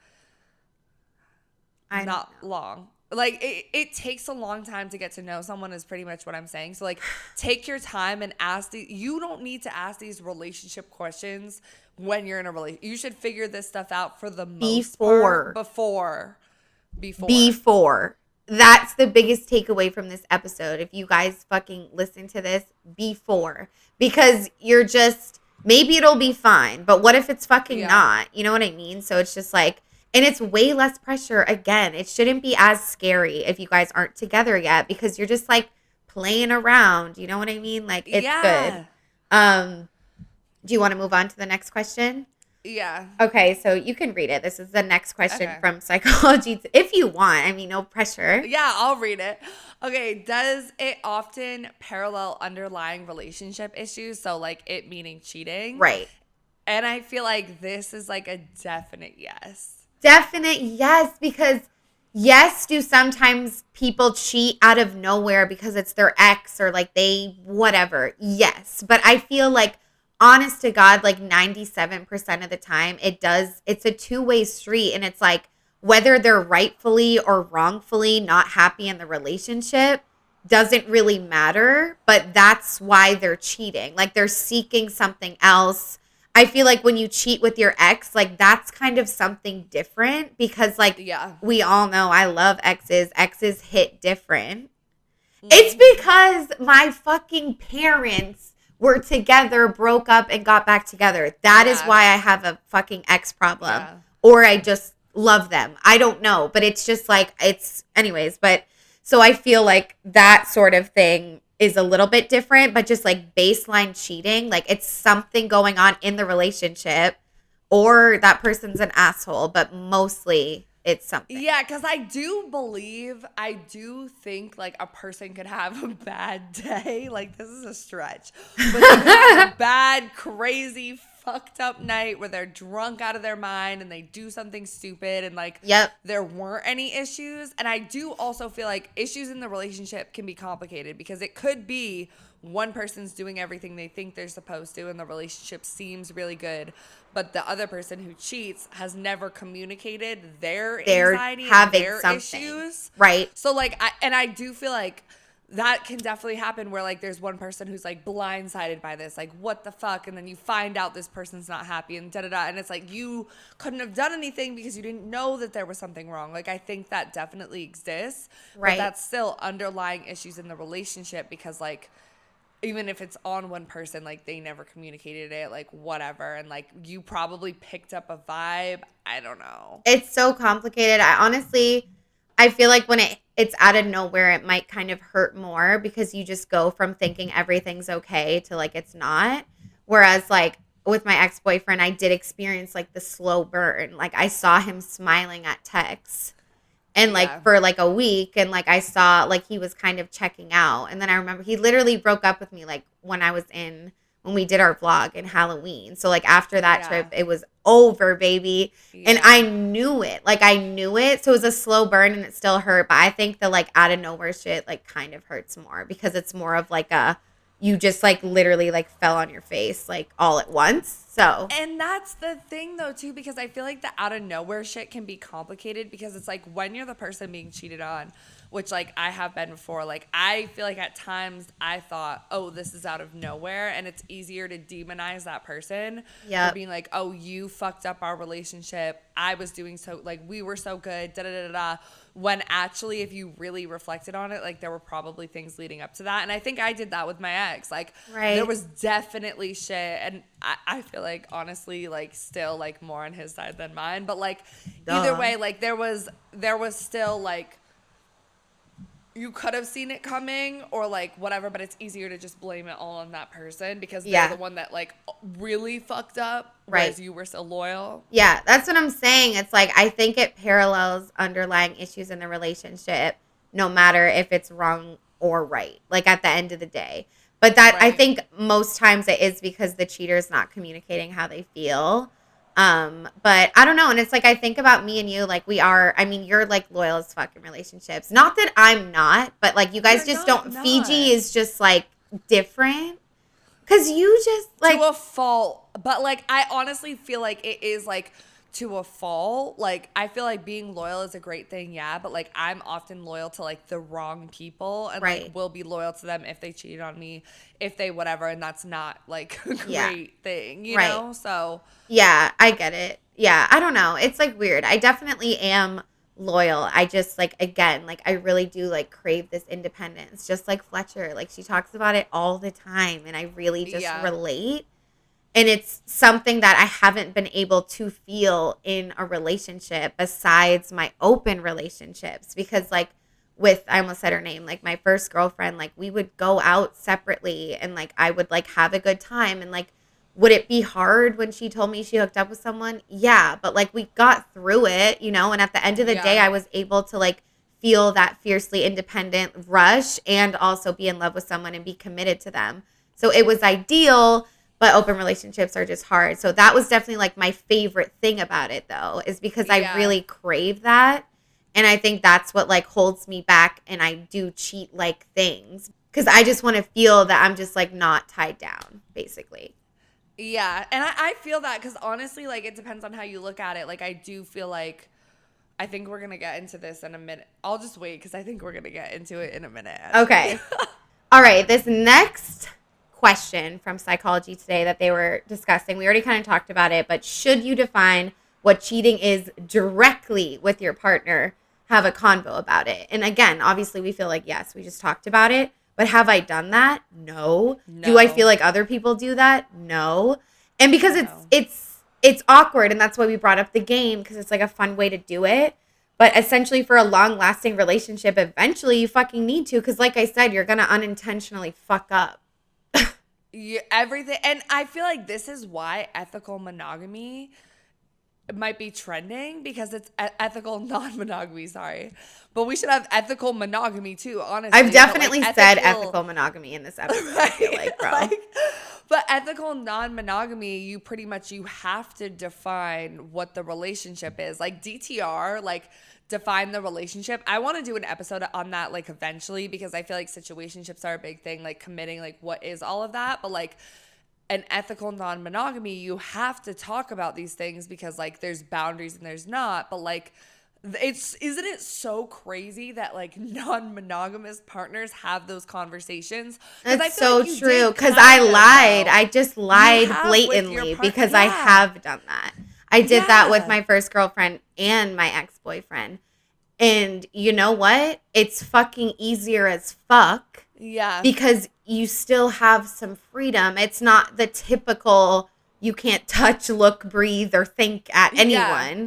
Not long. Like, it takes a long time to get to know someone, is pretty much what I'm saying. So like, take your time and ask you don't need to ask these relationship questions when you're in a relationship. You should figure this stuff out for the most part before. That's the biggest takeaway from this episode. If you guys fucking listen to this, before, because you're just, maybe it'll be fine, but what if it's fucking not? You know what I mean? So it's just like, and it's way less pressure. Again, it shouldn't be as scary if you guys aren't together yet, because you're just like playing around. You know what I mean? Like, it's good. Do you want to move on to the next question? Yeah. Okay, so you can read it. This is the next question from Psychology, if you want. I mean, no pressure. Yeah, I'll read it. Okay, does it often parallel underlying relationship issues? So like, it meaning cheating? Right. And I feel like this is like a definite yes. Definite yes, because yes, do sometimes people cheat out of nowhere because it's their ex or like they whatever. Yes, but I feel like, honest to God, like 97% of the time it's a two-way street, and it's like whether they're rightfully or wrongfully not happy in the relationship doesn't really matter, but that's why they're cheating. Like, they're seeking something else. I feel like when you cheat with your ex, like, that's kind of something different, because like, we all know I love exes. Exes hit different. Mm-hmm. It's because my fucking parents were together, broke up, and got back together. That is why I have a fucking ex problem. Or I just love them. I don't know. But it's just like, anyways. But so I feel like that sort of thing is a little bit different, but just like baseline cheating, like it's something going on in the relationship or that person's an asshole, but mostly it's something. Yeah, because I do think like a person could have a bad day. Like this is a stretch. But they could have a bad, crazy, fucked up night where they're drunk out of their mind and they do something stupid and like there weren't any issues. And I do also feel like issues in the relationship can be complicated because it could be one person's doing everything they think they're supposed to and the relationship seems really good, but the other person who cheats has never communicated their anxiety and their issues. Right. So like I do feel like that can definitely happen where like there's one person who's like blindsided by this, like what the fuck, and then you find out this person's not happy and da-da-da, and it's like you couldn't have done anything because you didn't know that there was something wrong. Like I think that definitely exists, right? But that's still underlying issues in the relationship because like even if it's on one person, like they never communicated it, like whatever, and like you probably picked up a vibe. I don't know. It's so complicated. I feel like when it's out of nowhere, it might kind of hurt more because you just go from thinking everything's okay to like it's not. Whereas like with my ex-boyfriend, I did experience like the slow burn. Like I saw him smiling at texts and like for like a week, and like I saw like he was kind of checking out. And then I remember he literally broke up with me like when we did our vlog in Halloween. So like after that trip, it was over, baby. Yeah. And I knew it. Like I knew it. So it was a slow burn and it still hurt. But I think the like out of nowhere shit like kind of hurts more because it's more of like you just like literally like fell on your face like all at once. So. And that's the thing though too, because I feel like the out of nowhere shit can be complicated because it's like when you're the person being cheated on, which like I have been before, like I feel like at times I thought, oh, this is out of nowhere, and it's easier to demonize that person for being like, oh, you fucked up our relationship. I was doing so, like we were so good, da da da da. When actually, if you really reflected on it, like there were probably things leading up to that, and I think I did that with my ex. Like there was definitely shit, and I feel like honestly, like still like more on his side than mine, but like either way, like there was still like. You could have seen it coming or like whatever, but it's easier to just blame it all on that person because they're the one that like really fucked up, whereas you were so loyal. Yeah, that's what I'm saying. It's like I think it parallels underlying issues in the relationship, no matter if it's wrong or right, like at the end of the day. But that I think most times it is because the cheater is not communicating how they feel. But I don't know. And it's like, I think about me and you, like you're like loyal as fuck in relationships. Not that I'm not, but like you guys just don't. Fiji is just like different. Cause you just like. To a fault. But like, I honestly feel like it is like to a fault. Like, I feel like being loyal is a great thing. Yeah. But like, I'm often loyal to like the wrong people and like will be loyal to them if they cheated on me, if they whatever. And that's not like a great thing, you know? So. Yeah, I get it. Yeah, I don't know. It's like weird. I definitely am loyal. I just like, again, like I really do like crave this independence. Just like Fletcher, like she talks about it all the time and I really just relate. And it's something that I haven't been able to feel in a relationship besides my open relationships because like I almost said her name, like my first girlfriend, like we would go out separately and like I would like have a good time and like would it be hard when she told me she hooked up with someone? Yeah, but like we got through it, you know, and at the end of the day, I was able to like feel that fiercely independent rush and also be in love with someone and be committed to them. So it was ideal, but open relationships are just hard. So that was definitely like my favorite thing about it though, is because I really crave that. And I think that's what like holds me back and I do cheat like things because I just want to feel that I'm just like not tied down basically. Yeah, and I feel that because honestly, like, it depends on how you look at it. Like, I do feel like I think we're going to get into this in a minute. I'll just wait because I think we're going to get into it in a minute. Actually. Okay. All right, this next question from Psychology Today that they were discussing, we already kind of talked about it, but should you define what cheating is directly with your partner, have a convo about it? And again, obviously, we feel like, yes, we just talked about it. But have I done that? No. Do I feel like other people do that? No. And because it's awkward, and that's why we brought up the game because it's like a fun way to do it. But essentially for a long-lasting relationship, eventually you fucking need to, because like I said, you're going to unintentionally fuck up. Everything. And I feel like this is why ethical monogamy might be trending, because it's ethical non-monogamy, sorry. But we should have ethical monogamy too, honestly. I've definitely said ethical monogamy in this episode, right? I feel like, bro. But ethical non-monogamy, you have to define what the relationship is. Like DTR, like define the relationship. I want to do an episode on that like eventually, because I feel like situationships are a big thing, like committing, like what is all of that. But like an ethical non-monogamy, you have to talk about these things, because like there's boundaries and there's not. But like isn't it so crazy that like non-monogamous partners have those conversations? That's so true, because I lied. I just lied blatantly because I have done that. I did that with my first girlfriend and my ex-boyfriend. And you know what? It's fucking easier as fuck. Yeah. Because you still have some freedom. It's not the typical you can't touch, look, breathe, or think at anyone. Yeah.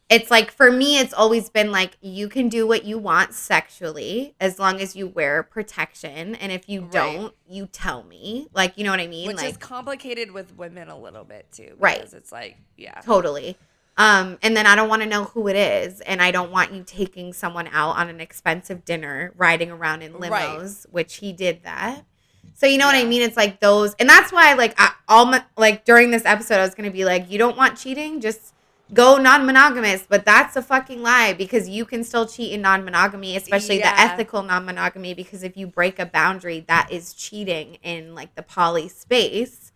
It's like, for me, it's always been like, you can do what you want sexually as long as you wear protection. And if you don't, you tell me. Like, you know what I mean? Which like, is complicated with women a little bit too. Right. Because it's like, yeah. Totally. And then I don't want to know who it is. And I don't want you taking someone out on an expensive dinner, riding around in limos, which he did that. So you know what I mean? It's like those. And that's why, like, during this episode, I was going to be like, you don't want cheating? Just go non-monogamous. But that's a fucking lie, because you can still cheat in non-monogamy, especially the ethical non-monogamy, because if you break a boundary, that is cheating in like the poly space.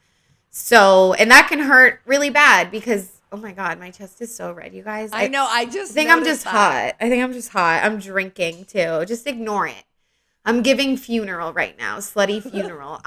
So, and that can hurt really bad, because oh my God, my chest is so red, you guys. I know. I think I'm just hot. I think I'm just hot. I'm drinking too. Just ignore it. I'm giving funeral right now. Slutty funeral.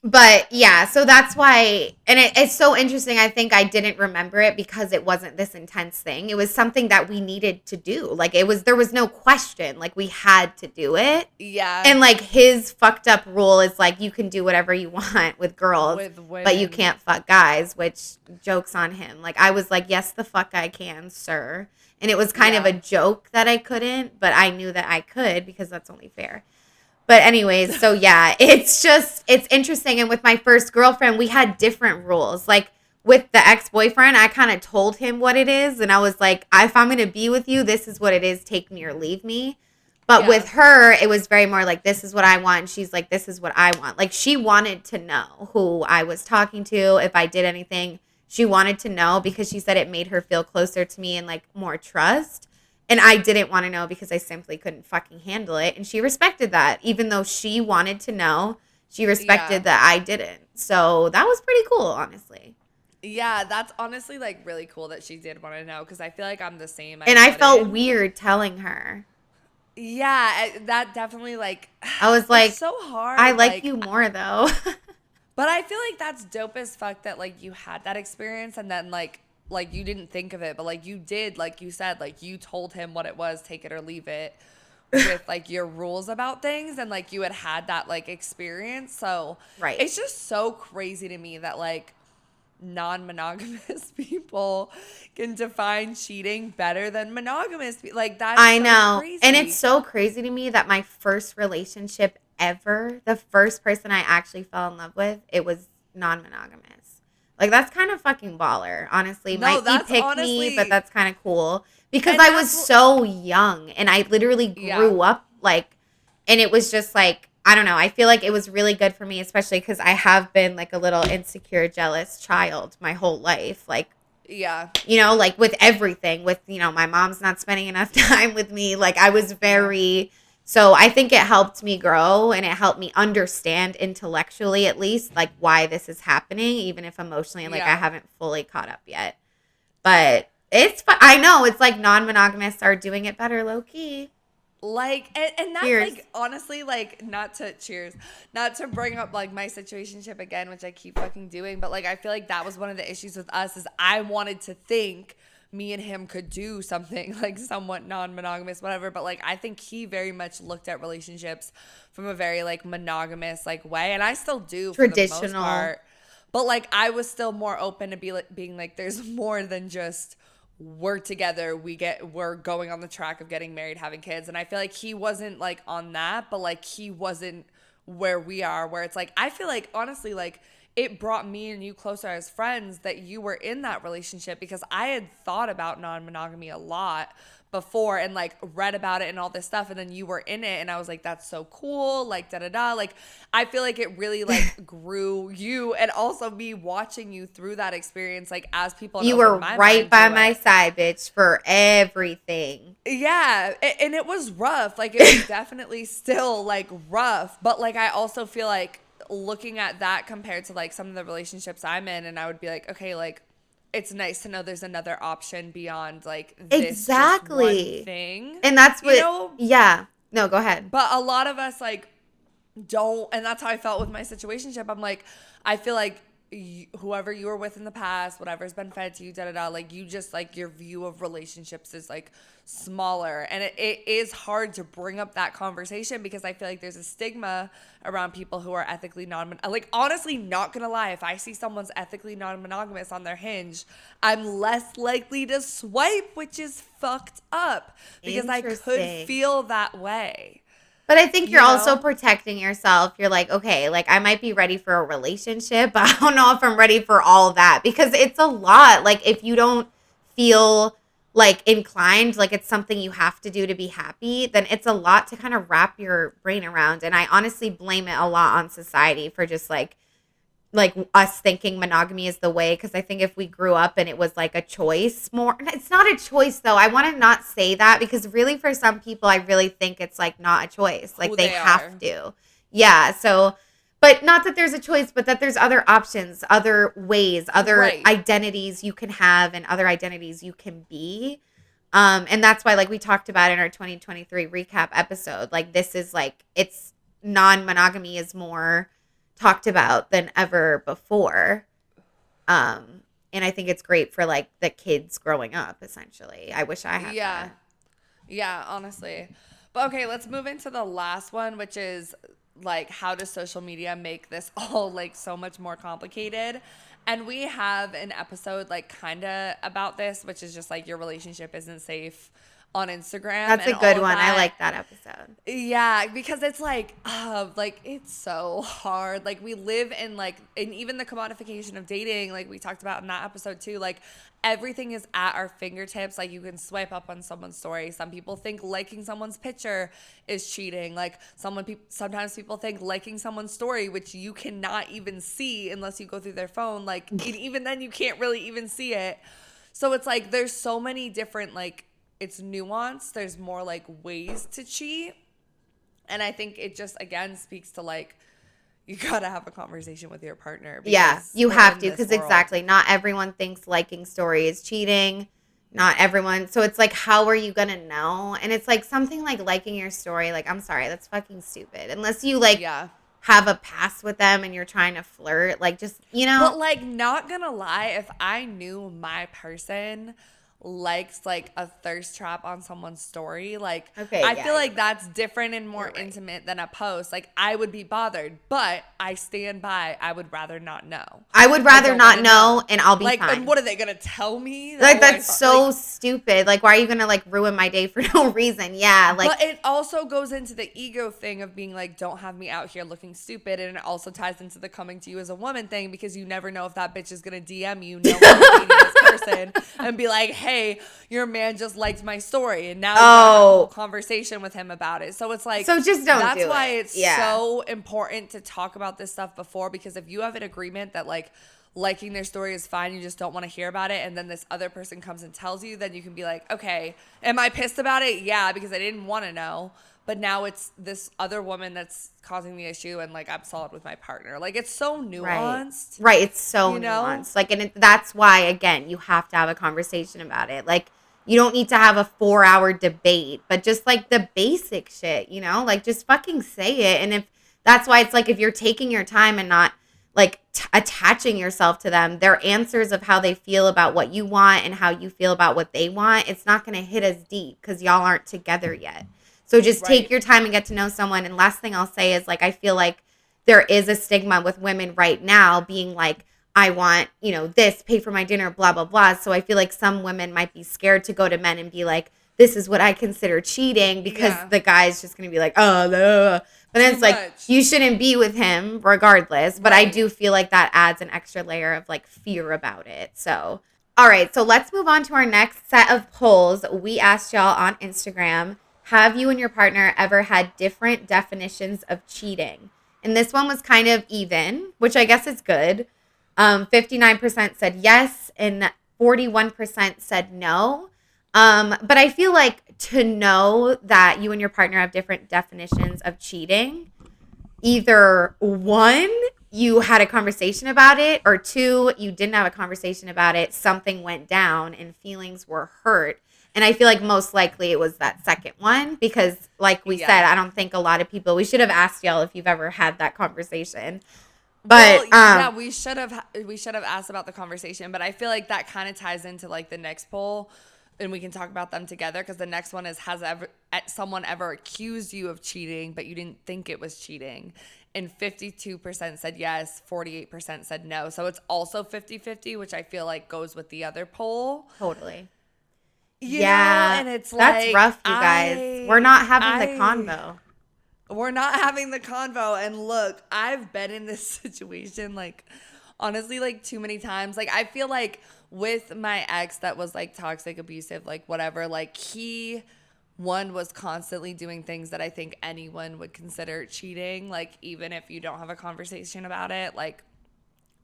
But yeah, so that's why, and it's so interesting. I think I didn't remember it because it wasn't this intense thing. It was something that we needed to do. Like there was no question. Like we had to do it. Yeah. And like his fucked up rule is like, you can do whatever you want with girls, but you can't fuck guys, which joke's on him. Like I was like, yes, the fuck I can, sir. And it was kind of a joke that I couldn't, but I knew that I could, because that's only fair. But anyways, so yeah, it's interesting. And with my first girlfriend, we had different rules. Like with the ex-boyfriend, I kind of told him what it is. And I was like, if I'm going to be with you, this is what it is. Take me or leave me. But with her, it was very more like, this is what I want. And she's like, this is what I want. Like she wanted to know who I was talking to, if I did anything. She wanted to know because she said it made her feel closer to me and like more trust. And I didn't want to know because I simply couldn't fucking handle it. And she respected that. Even though she wanted to know, she respected that I didn't. So that was pretty cool, honestly. Yeah, that's honestly like really cool that she did want to know, because I feel like I'm the same. I felt weird telling her. Yeah, that definitely like. I was like, it's so hard. I like you more though. But I feel like that's dope as fuck that like you had that experience, and then like you didn't think of it, but like you did, like you said, like you told him what it was, take it or leave it, with like your rules about things, and like you had that like experience. So it's just so crazy to me that like non-monogamous people can define cheating better than monogamous. Like that's I know. Crazy. And it's so crazy to me that my first relationship ever, the first person I actually fell in love with, it was non-monogamous. Like, that's kind of fucking baller, honestly. Might be pick me, but that's kind of cool. Because I was so young, and I literally grew up, like, and it was just, like, I don't know. I feel like it was really good for me, especially because I have been, like, a little insecure, jealous child my whole life. Like, you know, like, with everything. With, you know, my mom's not spending enough time with me. Like, I was very... So I think it helped me grow, and it helped me understand intellectually, at least, like why this is happening, even if emotionally, like I haven't fully caught up yet. But I know it's like non-monogamists are doing it better, low key. Like, and that's like, honestly, like, not to bring up like my situationship again, which I keep fucking doing, but like I feel like that was one of the issues with us, is I wanted to think me and him could do something like somewhat non-monogamous, whatever. But like, I think he very much looked at relationships from a very like monogamous like way. And I still do, traditional, for the most part. But like, I was still more open to being like, there's more than just we're together, we're going on the track of getting married, having kids. And I feel like he wasn't like on that, but like he wasn't where we are, where it's like, I feel like honestly, like it brought me and you closer as friends that you were in that relationship, because I had thought about non-monogamy a lot before and like read about it and all this stuff, and then you were in it and I was like, that's so cool, like da da da. Like I feel like it really like grew you, and also me watching you through that experience, like as people, you were right by my side, bitch, for everything. Yeah, and it was rough. Like it was definitely still like rough, but like I also feel like looking at that compared to like some of the relationships I'm in, and I would be like, okay, like it's nice to know there's another option beyond like this exactly just one thing. And that's what, you know? Yeah. No, go ahead. But a lot of us like don't, and that's how I felt with my situationship. I'm like, I feel like whoever you were with in the past, whatever's been fed to you, da da da, like you just like your view of relationships is like smaller, and it is hard to bring up that conversation because I feel like there's a stigma around people who are ethically like honestly, not gonna lie, if I see someone's ethically non-monogamous on their Hinge, I'm less likely to swipe, which is fucked up because I could feel that way. But I think you're also protecting yourself. You're like, okay, like I might be ready for a relationship, but I don't know if I'm ready for all that, because it's a lot. Like if you don't feel like inclined, like it's something you have to do to be happy, then it's a lot to kind of wrap your brain around. And I honestly blame it a lot on society for just like us thinking monogamy is the way. Because I think if we grew up and it was like a choice more, it's not a choice though. I want to not say that, because really for some people, I really think it's like not a choice. Like they have to. Yeah. So, but not that there's a choice, but that there's other options, other ways, other identities you can have and other identities you can be. And that's why like we talked about in our 2023 recap episode, like this is like, it's non-monogamy is more talked about than ever before. And I think it's great for like the kids growing up, essentially. I wish I had that. Yeah, honestly. But okay, let's move into the last one, which is like, how does social media make this all like so much more complicated? And we have an episode like kind of about this, which is just like your relationship isn't safe on Instagram. That's a good one. I like that episode. Yeah, because it's like it's so hard. Like we live in like, and even the commodification of dating, like we talked about in that episode too, like everything is at our fingertips. Like you can swipe up on someone's story. Some people think liking someone's picture is cheating. Like sometimes people think liking someone's story, which you cannot even see unless you go through their phone. Like even then you can't really even see it. So it's like, there's so many different like, it's nuanced. There's more like ways to cheat. And I think it just, again, speaks to like, you got to have a conversation with your partner. Yeah, you have to. Because exactly. Not everyone thinks liking story is cheating. Not everyone. So it's like, how are you going to know? And it's like something like liking your story. Like, I'm sorry, that's fucking stupid. Unless you like have a past with them and you're trying to flirt. Like just, you know. But like, not going to lie, if I knew my person likes like a thirst trap on someone's story, like I feel like that's different and more intimate than a post. Like I would be bothered, but I stand by, I would rather not know. I would rather not know, and I'll be like, fine. And what are they gonna tell me? Like that's so stupid. Like why are you gonna like ruin my day for no reason? Yeah, like. But it also goes into the ego thing of being like, don't have me out here looking stupid, and it also ties into the coming to you as a woman thing, because you never know if that bitch is gonna DM you, know dating this person, and be like, hey, your man just liked my story, and now you have a conversation with him about it. So it's like, so just don't. That's why it's so important to talk about this stuff before, because if you have an agreement that like liking their story is fine, you just don't want to hear about it, and then this other person comes and tells you, then you can be like, okay, am I pissed about it? Yeah, because I didn't want to know. But now it's this other woman that's causing the issue, and like I'm solid with my partner. Like it's so nuanced. Right. It's so nuanced. Like, and that's why, again, you have to have a conversation about it. Like you don't need to have a 4-hour debate, but just like the basic shit, you know, like just fucking say it. And if that's why it's like, if you're taking your time and not like attaching yourself to them, their answers of how they feel about what you want and how you feel about what they want, it's not going to hit as deep because y'all aren't together yet. So just take your time and get to know someone. And last thing I'll say is like, I feel like there is a stigma with women right now being like, I want, this, pay for my dinner, blah, blah, blah. So I feel like some women might be scared to go to men and be like, this is what I consider cheating, because the guy's just going to be like, oh, no. But then it's like, you shouldn't be with him regardless. But I do feel like that adds an extra layer of like fear about it. So, all right. So let's move on to our next set of polls. We asked y'all on Instagram, have you and your partner ever had different definitions of cheating? And this one was kind of even, which I guess is good. 59% said yes and 41% said no. But I feel like to know that you and your partner have different definitions of cheating, either one, you had a conversation about it, or two, you didn't have a conversation about it, something went down and feelings were hurt. And I feel like most likely it was that second one, because like we said, I don't think a lot of people, we should have asked y'all if you've ever had that conversation. But we should have asked about the conversation, but I feel like that kind of ties into like the next poll, and we can talk about them together, because the next one is, has someone ever accused you of cheating but you didn't think it was cheating? And 52% said yes, 48% said no. So it's also 50-50, which I feel like goes with the other poll. Totally. You know? And it's that's like, rough, you guys. We're not having the convo. We're not having the convo. And look, I've been in this situation, like, honestly, like, too many times. Like, I feel like with my ex that was, like, toxic, abusive, like, whatever, like, he, one, was constantly doing things that I think anyone would consider cheating. Like, even if you don't have a conversation about it, like,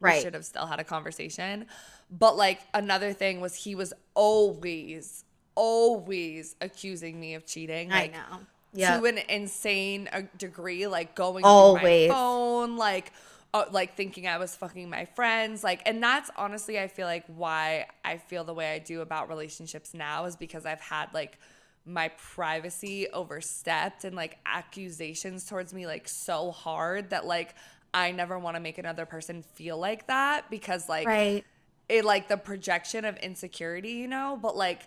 we should have still had a conversation. But, like, another thing was he was always accusing me of cheating. Like, I know. To an insane degree, like going through my phone, like thinking I was fucking my friends, like, and that's honestly, I feel like why I feel the way I do about relationships now is because I've had like my privacy overstepped and like accusations towards me like so hard that like I never want to make another person feel like that, because like it, like the projection of insecurity, you know, but like,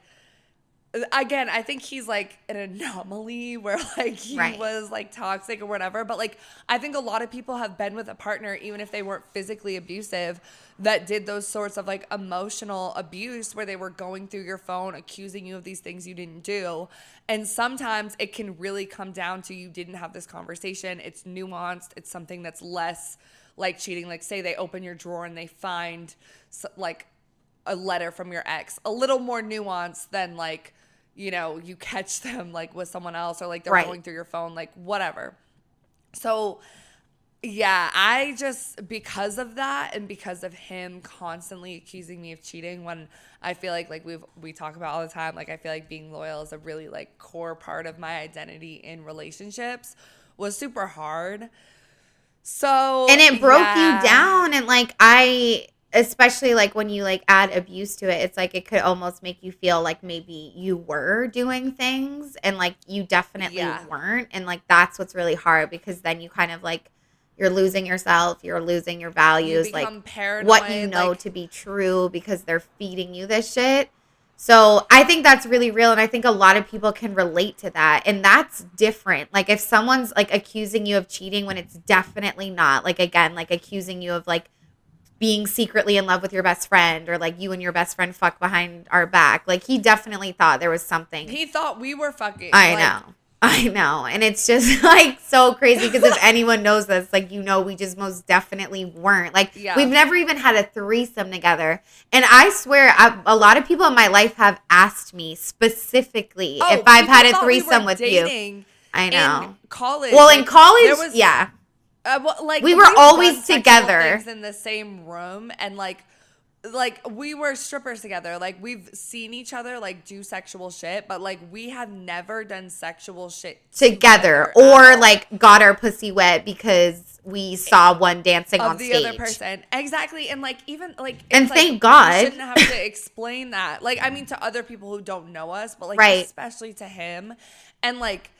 again, I think he's like an anomaly where like he was like toxic or whatever. But like, I think a lot of people have been with a partner, even if they weren't physically abusive, that did those sorts of like emotional abuse where they were going through your phone, accusing you of these things you didn't do. And sometimes it can really come down to you didn't have this conversation. It's nuanced. It's something that's less like cheating. Like say they open your drawer and they find like a letter from your ex, a little more nuanced than like, you know, you catch them like with someone else, or like they're going through your phone, like whatever. So yeah, I just, because of that and because of him constantly accusing me of cheating, when I feel like we talk about all the time, like I feel like being loyal is a really like core part of my identity in relationships, was super hard. So, and it broke you down, and like especially like when you like add abuse to it, it's like it could almost make you feel like maybe you were doing things and like you definitely weren't. And like that's what's really hard, because then you kind of like, you're losing yourself, you're losing your values, you like paranoid, what you know like, to be true, because they're feeding you this shit. So I think that's really real, and I think a lot of people can relate to that, and that's different. Like if someone's like accusing you of cheating when it's definitely not, like again, like accusing you of like being secretly in love with your best friend, or like you and your best friend fuck behind our back. Like he definitely thought there was something. He thought we were fucking. I know. And it's just like so crazy, because if anyone knows this, like, you know, we just most definitely weren't. Like we've never even had a threesome together. And I swear a lot of people in my life have asked me specifically if I've had a threesome with you. I know. In college. Well, in college, yeah. Like we were always together in the same room, and like we were strippers together. Like we've seen each other like do sexual shit, but like we have never done sexual shit together or like got our pussy wet because we saw one dancing on stage. Of the other person. Exactly. And like even like, and like, thank God. You shouldn't have to explain that. Like, I mean, to other people who don't know us, but like especially to him. And like,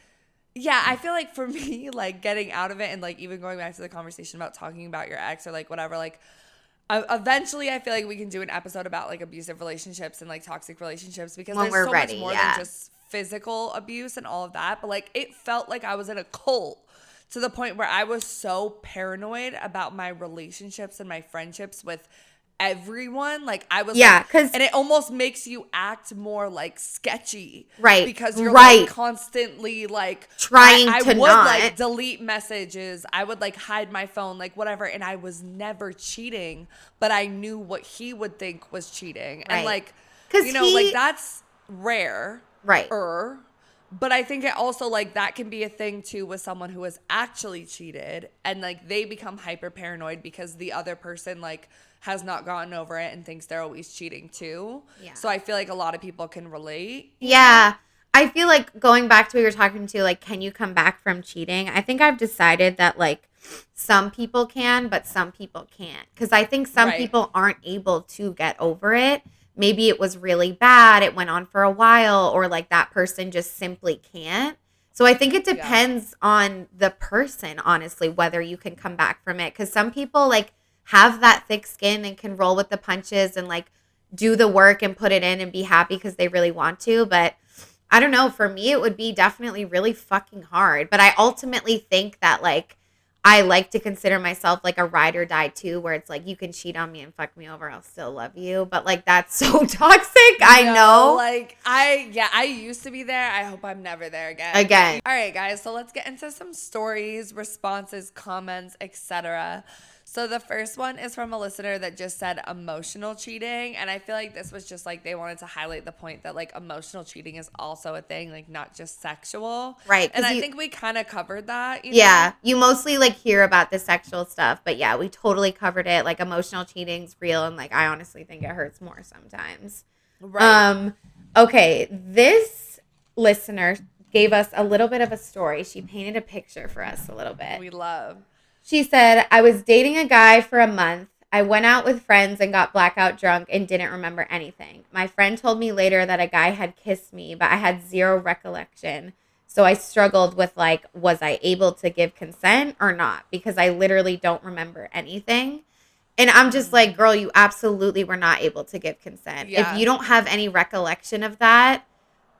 yeah, I feel like for me, like getting out of it and like even going back to the conversation about talking about your ex or like whatever, like eventually I feel like we can do an episode about like abusive relationships and like toxic relationships, because there's so much more than just physical abuse and all of that. But like it felt like I was in a cult to the point where I was so paranoid about my relationships and my friendships with everyone. Like I was and it almost makes you act more like sketchy, right? Because you're like constantly like trying I to would not like delete messages, I would like hide my phone, like whatever, and I was never cheating, but I knew what he would think was cheating, and like, you know, like that's rare, right? But I think it also, like, that can be a thing, too, with someone who has actually cheated and, like, they become hyper paranoid because the other person, like, has not gotten over it and thinks they're always cheating, too. Yeah. So I feel like a lot of people can relate. Yeah. I feel like going back to what you were talking to, like, can you come back from cheating? I think I've decided that, like, some people can, but some people can't. Because I think some people aren't able to get over it. Maybe it was really bad, it went on for a while, or like that person just simply can't. So I think it depends on the person, honestly, whether you can come back from it. Because some people like have that thick skin and can roll with the punches and like do the work and put it in and be happy because they really want to. But I don't know, for me, it would be definitely really fucking hard. But I ultimately think that like, I like to consider myself like a ride or die too, where it's like you can cheat on me and fuck me over, I'll still love you. But like that's so toxic. I know. Like I used to be there. I hope I'm never there again. All right, guys. So let's get into some stories, responses, comments, etc. So the first one is from a listener that just said emotional cheating. And I feel like this was just like they wanted to highlight the point that like emotional cheating is also a thing, like not just sexual. Right. And I think we kind of covered that. You know? You mostly like hear about the sexual stuff. But yeah, we totally covered it. Like emotional cheating's real. And like I honestly think it hurts more sometimes. Right. Okay. This listener gave us a little bit of a story. She painted a picture for us a little bit. We love. She said, I was dating a guy for a month. I went out with friends and got blackout drunk and didn't remember anything. My friend told me later that a guy had kissed me, but I had zero recollection. So I struggled with like, was I able to give consent or not? Because I literally don't remember anything. And I'm just like, girl, you absolutely were not able to give consent. Yeah. If you don't have any recollection of that,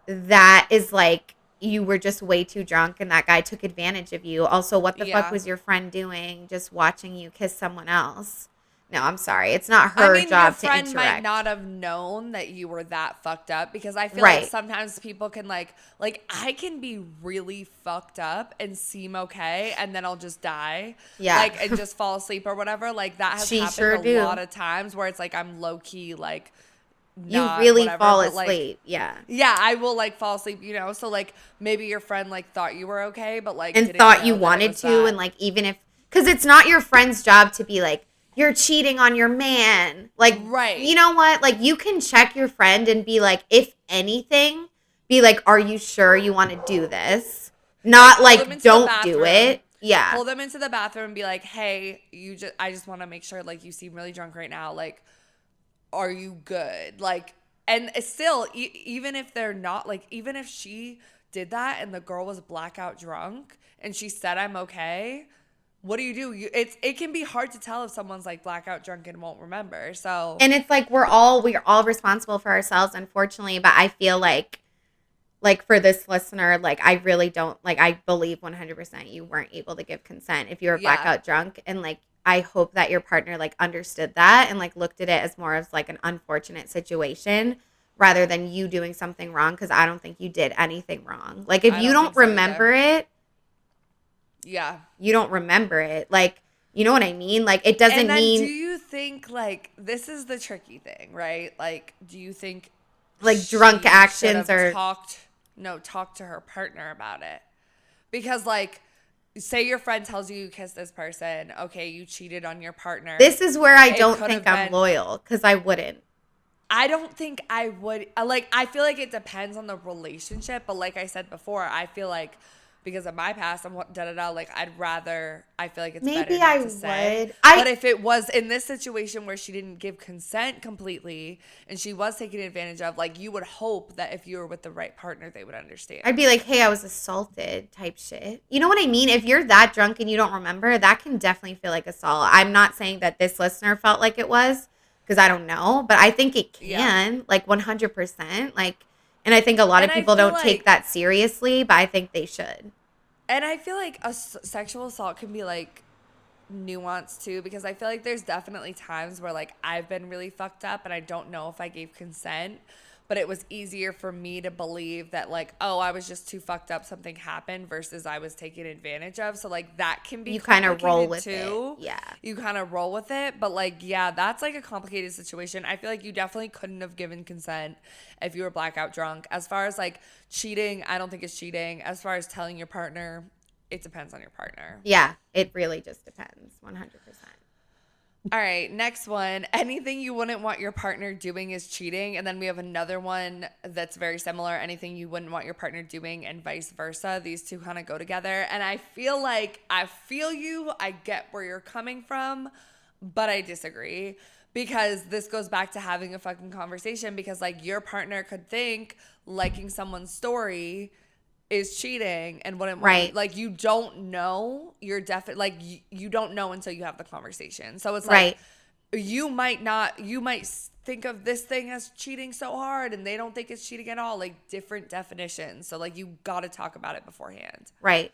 that is like, you were just way too drunk and that guy took advantage of you. Also, what the fuck was your friend doing just watching you kiss someone else? No, I'm sorry. It's not her job to interact. Your friend might not have known that you were that fucked up because I feel like sometimes people can like I can be really fucked up and seem okay and then I'll just die. Yeah. Like and just fall asleep or whatever. Like that has happened a lot of times where it's like I'm low key like you really fall asleep. Like, yeah, I will like fall asleep, you know. So like maybe your friend like thought you were okay, but like and thought you wanted to, and like even if because it's not your friend's job to be like you're cheating on your man. Like you know what? Like you can check your friend and be like, if anything, be like, are you sure you want to do this? Not like don't do it. Yeah. Pull them into the bathroom and be like, hey, I just want to make sure like you seem really drunk right now. Like, are you good? Like, and still, even if they're not, like, even if she did that and the girl was blackout drunk and she said, I'm okay, what do? It can be hard to tell if someone's like blackout drunk and won't remember. So, and it's like we're all responsible for ourselves, unfortunately. But I feel like for this listener, like I really don't, like I believe 100% you weren't able to give consent if you were blackout drunk, and like I hope that your partner like understood that and like looked at it as more as like an unfortunate situation rather than you doing something wrong, because I don't think you did anything wrong. Like if you don't remember it, you don't remember it. Like, you know what I mean? Like it doesn't mean. Do you think like this is the tricky thing, right? Like, do you think like drunk actions or talk to her partner about it? Because like, say your friend tells you kissed this person. Okay, you cheated on your partner. This is where I don't think I'm loyal, because I wouldn't. I don't think I would. Like, I feel like it depends on the relationship. But like I said before, I feel like because of my past, I'm like I feel like it's maybe better not to say. But if it was in this situation where she didn't give consent completely and she was taken advantage of, like you would hope that if you were with the right partner, they would understand. I'd be like, hey, I was assaulted type shit. You know what I mean? If you're that drunk and you don't remember, that can definitely feel like assault. I'm not saying that this listener felt like it was, because I don't know, but I think it can, like 100%. Like, and I think a lot of people don't take that seriously, but I think they should. And I feel like sexual assault can be like nuanced too, because I feel like there's definitely times where like I've been really fucked up and I don't know if I gave consent, but it was easier for me to believe that like, oh, I was just too fucked up, something happened, versus I was taken advantage of. So like that can be, you kind of roll with too. it. Yeah, you kind of roll with it, but like, yeah, that's like a complicated situation. I feel like you definitely couldn't have given consent if you were blackout drunk. As far as like cheating, I don't think it's cheating. As far as telling your partner, it depends on your partner. Yeah, it really just depends. 100%. All right, next one. Anything you wouldn't want your partner doing is cheating. And then we have another one that's very similar. Anything you wouldn't want your partner doing and vice versa. These two kind of go together. And I feel like I feel you. I get where you're coming from, but I disagree. Because this goes back to having a fucking conversation, because like your partner could think liking someone's story is cheating and wouldn't want, right. like you don't know. You're definitely like you don't know until you have the conversation. So it's right. like you might think of this thing as cheating so hard and they don't think it's cheating at all, like different definitions. So like you got to talk about it beforehand. Right.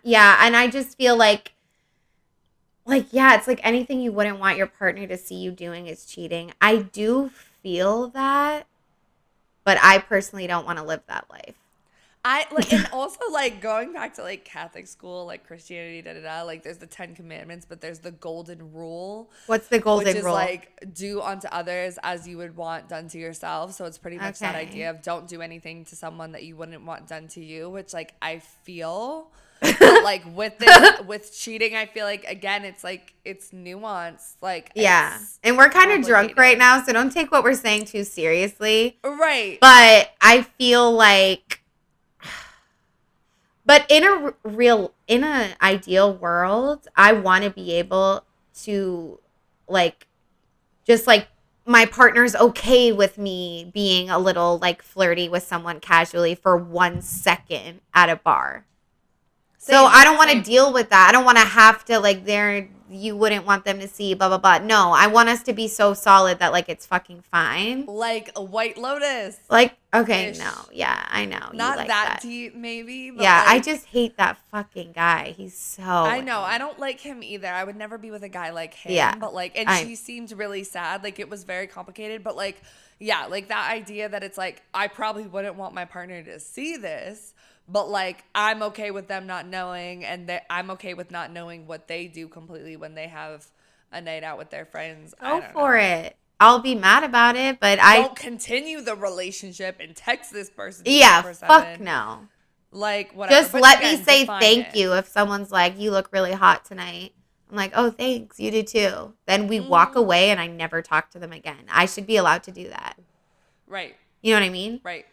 Yeah, and I just feel like yeah, it's like anything you wouldn't want your partner to see you doing is cheating. I do feel that, but I personally don't want to live that life. I like, and also like going back to like Catholic school, like Christianity, like there's the 10 Commandments, but there's the golden rule. What's the golden rule? Which is like do unto others as you would want done to yourself. So it's pretty much that idea of don't do anything to someone that you wouldn't want done to you, which like I feel. But like with cheating, I feel like again it's like it's nuanced. Like yeah, and we're kind of drunk right now, so don't take what we're saying too seriously. Right. But I feel like. But in an ideal world, I want to be able to, like, just, like, my partner's okay with me being a little, like, flirty with someone casually for 1 second at a bar. So I don't want to deal with that. I don't want to have to, like, you wouldn't want them to see, blah, blah, blah. No, I want us to be so solid that, like, it's fucking fine. Like a White Lotus. Like, okay, no. Yeah, I know. Not like that deep, maybe. But yeah, like, I just hate that fucking guy. He's so I know. I don't like him either. I would never be with a guy like him. Yeah. But, like, and she seemed really sad. Like, it was very complicated. But, like, yeah, like, that idea that it's, like, I probably wouldn't want my partner to see this. But, like, I'm okay with them not knowing, and I'm okay with not knowing what they do completely when they have a night out with their friends. Go for it. I'll be mad about it, but I don't continue the relationship and text this person. Yeah, fuck no. Like, whatever. Just let me say thank you if someone's like, you look really hot tonight. I'm like, oh, thanks. You do too. Then we walk away and I never talk to them again. I should be allowed to do that. Right. You know what I mean? Right.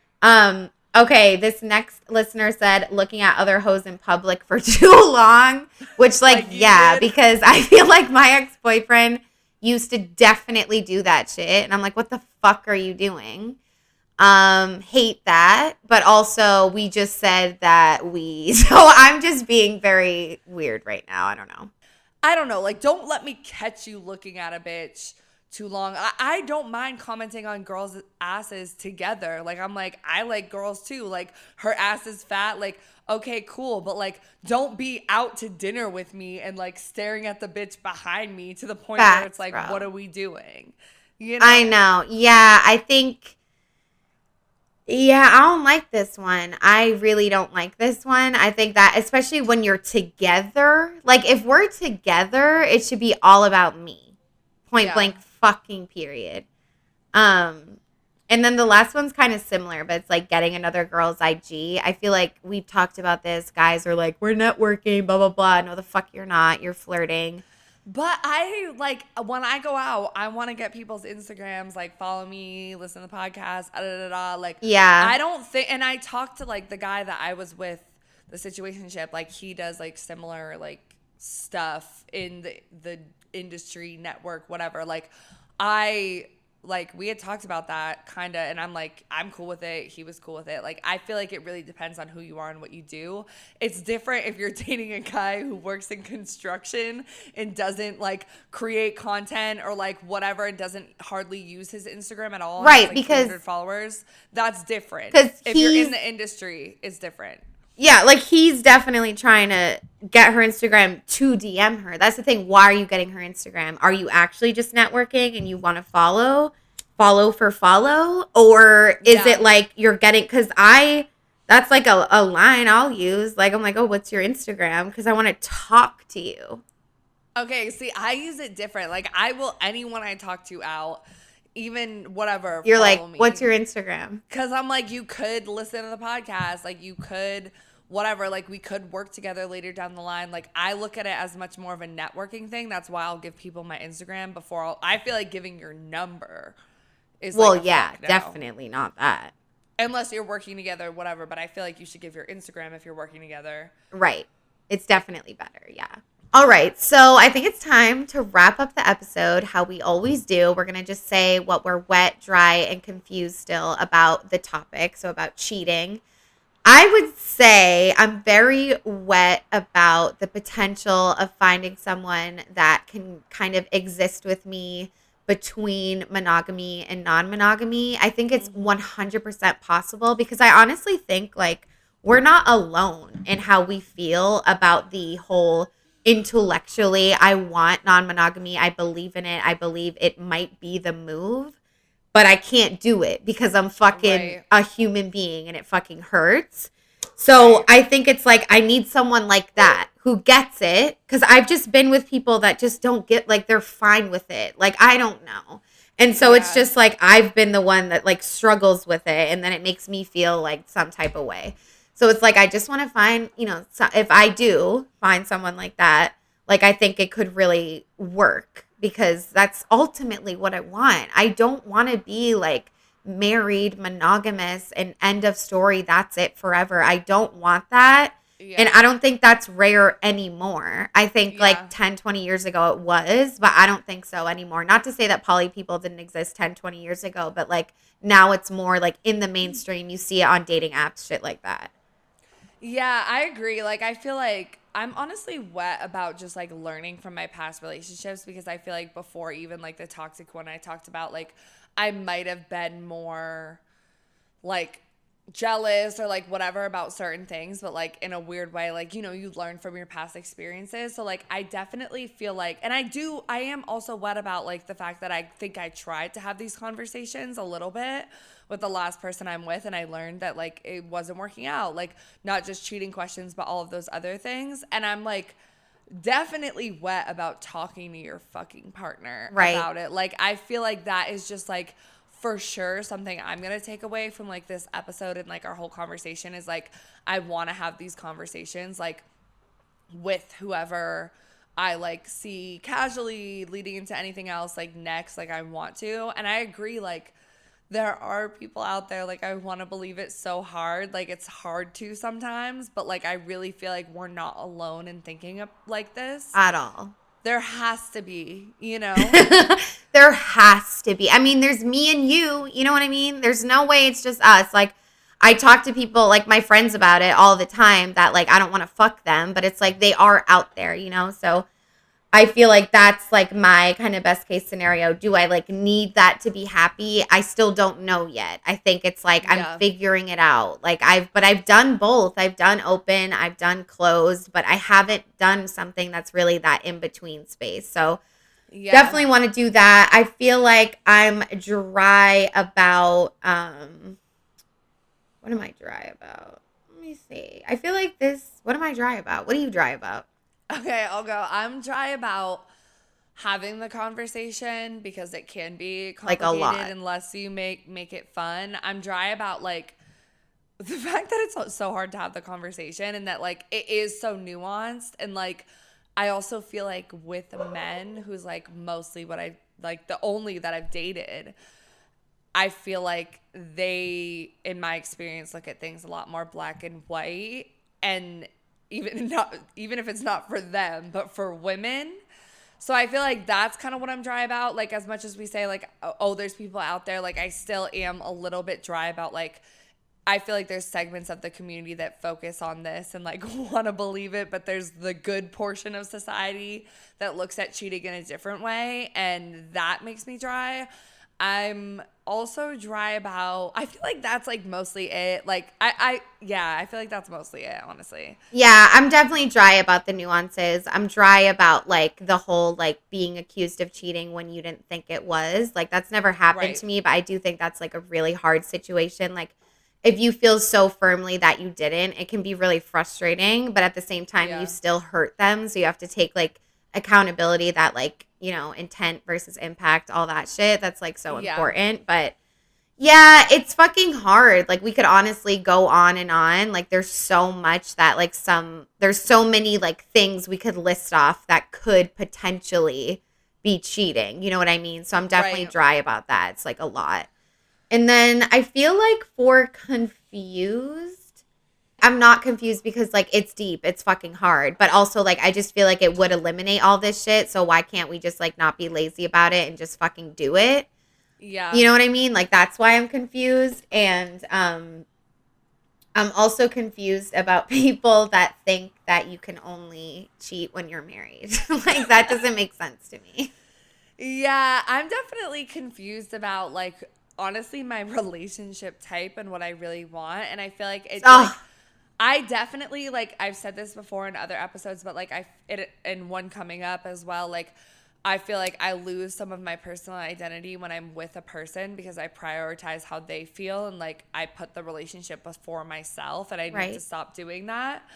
Okay, this next listener said looking at other hoes in public for too long, which like yeah, because I feel like my ex-boyfriend used to definitely do that shit. And I'm like, what the fuck are you doing? Hate that. But also we just said that so I'm just being very weird right now. I don't know. Like, don't let me catch you looking at a bitch too long. I don't mind commenting on girls' asses together. Like, I'm like, I like girls too. Like, her ass is fat. Like, okay, cool. But like, don't be out to dinner with me and like staring at the bitch behind me to the point where it's like, what are we doing? You know? I know. Yeah, I think. Yeah, I don't like this one. I really don't like this one. I think that especially when you're together, like if we're together, it should be all about me. Point blank fucking period. And then the last one's kind of similar, but it's like getting another girl's IG. I feel like we've talked about this. Guys are like, we're networking, blah, blah, blah. No, the fuck you're not. You're flirting. But I, like, when I go out, I want to get people's Instagrams, like, follow me, listen to the podcast, Like, yeah. I don't think, and I talked to, like, the guy that I was with, the situationship, like, he does, like, similar, like, stuff in the industry, network, whatever. Like, we had talked about that kind of, and I'm like, I'm cool with it. He was cool with it. Like, I feel like it really depends on who you are and what you do. It's different if you're dating a guy who works in construction and doesn't like create content or like whatever and doesn't hardly use his Instagram at all. Right. Has, like, because 300 followers. That's different. Because if you're in the industry, it's different. Yeah, like he's definitely trying to get her Instagram to DM her. That's the thing. Why are you getting her Instagram? Are you actually just networking and you want to follow for follow? Or is it Yeah. like you're getting, that's like a line I'll use. Like, I'm like, oh, what's your Instagram? Because I want to talk to you. Okay, see, I use it different. Like, I will anyone I talk to out, even whatever, You're follow like, me. what's your Instagram? Because I'm like, you could listen to the podcast. Like, you could, whatever. Like, we could work together later down the line. Like, I look at it as much more of a networking thing. That's why I'll give people my Instagram before I feel like giving your number is Well, like a yeah, fuck no. definitely not that. Unless you're working together, whatever. But I feel like you should give your Instagram if you're working together. Right. It's definitely better. Yeah. All right. So I think it's time to wrap up the episode how we always do. We're going to just say what we're wet, dry, and confused still about the topic. So about cheating. I would say I'm very wet about the potential of finding someone that can kind of exist with me between monogamy and non-monogamy. I think it's 100% possible because I honestly think like we're not alone in how we feel about the whole intellectually I want non-monogamy. I believe in it. I believe it might be the move, but I can't do it because I'm fucking Right. a human being and it fucking hurts. So Right. I think it's like I need someone like that who gets it because I've just been with people that just don't get like they're fine with it. Like I don't know. And so it's Yeah. just like I've been the one that like struggles with it and then it makes me feel like some type of way. So it's like I just want to find, if I do find someone like that, like I think it could really work because that's ultimately what I want. I don't want to be like married, monogamous, and end of story. That's it forever. I don't want that. Yeah. And I don't think that's rare anymore. I think Yeah. like 10, 20 years ago it was, but I don't think so anymore. Not to say that poly people didn't exist 10, 20 years ago, but like now it's more like in the mainstream. You see it on dating apps, shit like that. Yeah, I agree. Like, I feel like I'm honestly wet about just like learning from my past relationships because I feel like before even like the toxic one I talked about, like, I might have been more like jealous or like whatever about certain things, but like in a weird way, like, you learn from your past experiences. So like I definitely feel like, and I am also wet about like the fact that I think I tried to have these conversations a little bit with the last person I'm with, and I learned that like it wasn't working out, like not just cheating questions but all of those other things. And I'm like definitely wet about talking to your fucking partner Right. about it. Like I feel like that is just like for sure something I'm going to take away from like this episode and like our whole conversation is like I want to have these conversations like with whoever I like see casually leading into anything else like next, like I want to. And I agree, like there are people out there, like I want to believe it so hard, like it's hard to sometimes, but like I really feel like we're not alone in thinking of like this At all. there has to be, There has to be. I mean, there's me and you know what I mean? There's no way it's just us. Like, I talk to people, like my friends about it all the time that, like, I don't want to fuck them, but it's like they are out there, So I feel like that's, like, my kind of best case scenario. Do I, like, need that to be happy? I still don't know yet. I think it's like Yeah. I'm figuring it out. Like, I've done both. I've done open, I've done closed, but I haven't done something that's really that in-between space. So Yeah. definitely want to do that. I feel like I'm dry about, what am I dry about? Let me see. I feel like what am I dry about? What are you dry about? Okay, I'll go. I'm dry about having the conversation because it can be Like, a complicated lot. unless you make it fun. I'm dry about like the fact that it's so hard to have the conversation and that like it is so nuanced. And like I also feel like with men who's like mostly what I like the only that I've dated, I feel like they in my experience look at things a lot more black and white, and even if it's not for them but for women. So I feel like that's kind of what I'm dry about. Like as much as we say like, oh, there's people out there, like I still am a little bit dry about like I feel like there's segments of the community that focus on this and like want to believe it, but there's the good portion of society that looks at cheating in a different way, and that makes me dry. I'm also dry about, I feel like that's like mostly it. Like I feel like that's mostly it, honestly. Yeah, I'm definitely dry about the nuances. I'm dry about like the whole like being accused of cheating when you didn't think it was. Like that's never happened Right. to me, but I do think that's like a really hard situation. Like if you feel so firmly that you didn't, it can be really frustrating, but at the same time Yeah. you still hurt them, so you have to take like accountability that like, intent versus impact, all that shit. That's like so Yeah. important, but yeah, it's fucking hard. Like we could honestly go on and on. Like there's so much that like there's so many like things we could list off that could potentially be cheating. You know what I mean? So I'm definitely Right. dry about that. It's like a lot. And then I feel like for confused, I'm not confused because like it's deep, it's fucking hard. But also like I just feel like it would eliminate all this shit. So why can't we just like not be lazy about it and just fucking do it? Yeah. You know what I mean? Like that's why I'm confused. And I'm also confused about people that think that you can only cheat when you're married. Like that doesn't make sense to me. Yeah, I'm definitely confused about like honestly my relationship type and what I really want. And I feel like it's like I definitely like I've said this before in other episodes, but like in one coming up as well, like I feel like I lose some of my personal identity when I'm with a person because I prioritize how they feel and like I put the relationship before myself, and I need to stop doing that.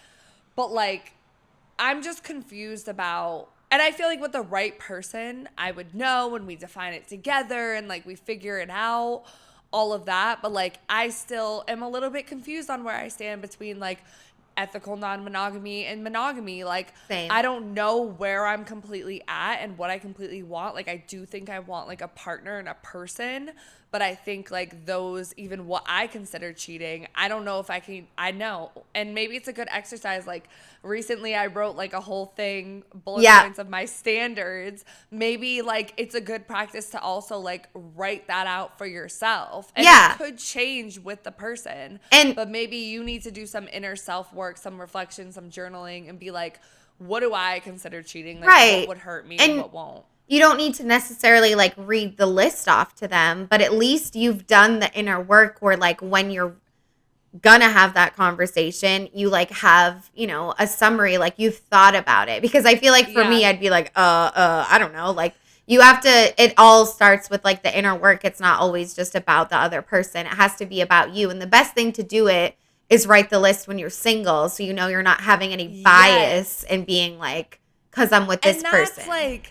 But like I'm just confused about, and I feel like with the right person, I would know when we define it together and like we figure it out, all of that. But like I still am a little bit confused on where I stand between like ethical non-monogamy and monogamy. Like Same. I don't know where I'm completely at and what I completely want. Like I do think I want like a partner and a person, but I think like those, even what I consider cheating, I don't know if I know. And maybe it's a good exercise. Like recently I wrote like a whole thing, bullet points of my standards. Maybe like it's a good practice to also like write that out for yourself. And it could change with the person. But maybe you need to do some inner self work, some reflection, some journaling, and be like, what do I consider cheating? Like what would hurt me and what won't? You don't need to necessarily like read the list off to them, but at least you've done the inner work where like when you're gonna have that conversation, you like have, a summary, like you've thought about it. Because I feel like for me, I'd be like, I don't know. Like you have to, it all starts with like the inner work. It's not always just about the other person. It has to be about you. And the best thing to do it is write the list when you're single. So, you're not having any bias and being like, cause I'm with this person.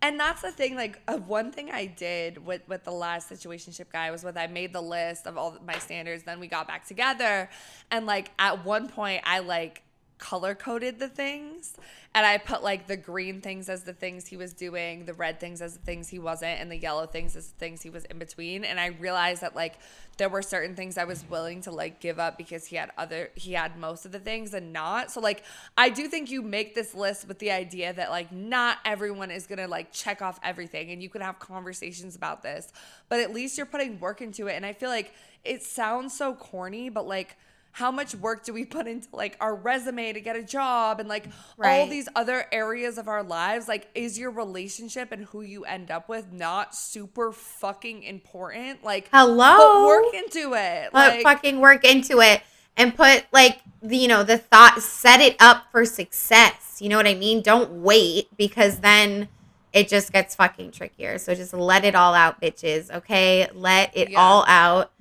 And that's the thing, like, one thing I did with the last situationship guy was I made the list of all my standards. Then we got back together. And, like, at one point, I, like, color-coded the things. And I put, like, the green things as the things he was doing, the red things as the things he wasn't, and the yellow things as the things he was in between. And I realized that, like, there were certain things I was willing to, like, give up because he had most of the things and not. So, like, I do think you make this list with the idea that, like, not everyone is going to, like, check off everything. And you can have conversations about this. But at least you're putting work into it. And I feel like it sounds so corny, but, like, how much work do we put into like our resume to get a job and like all these other areas of our lives? Like, is your relationship and who you end up with not super fucking important? Like, put work into it. Put fucking work into it and put like, the thought, set it up for success. You know what I mean? Don't wait, because then it just gets fucking trickier. So just let it all out, bitches. Okay. Let it all out.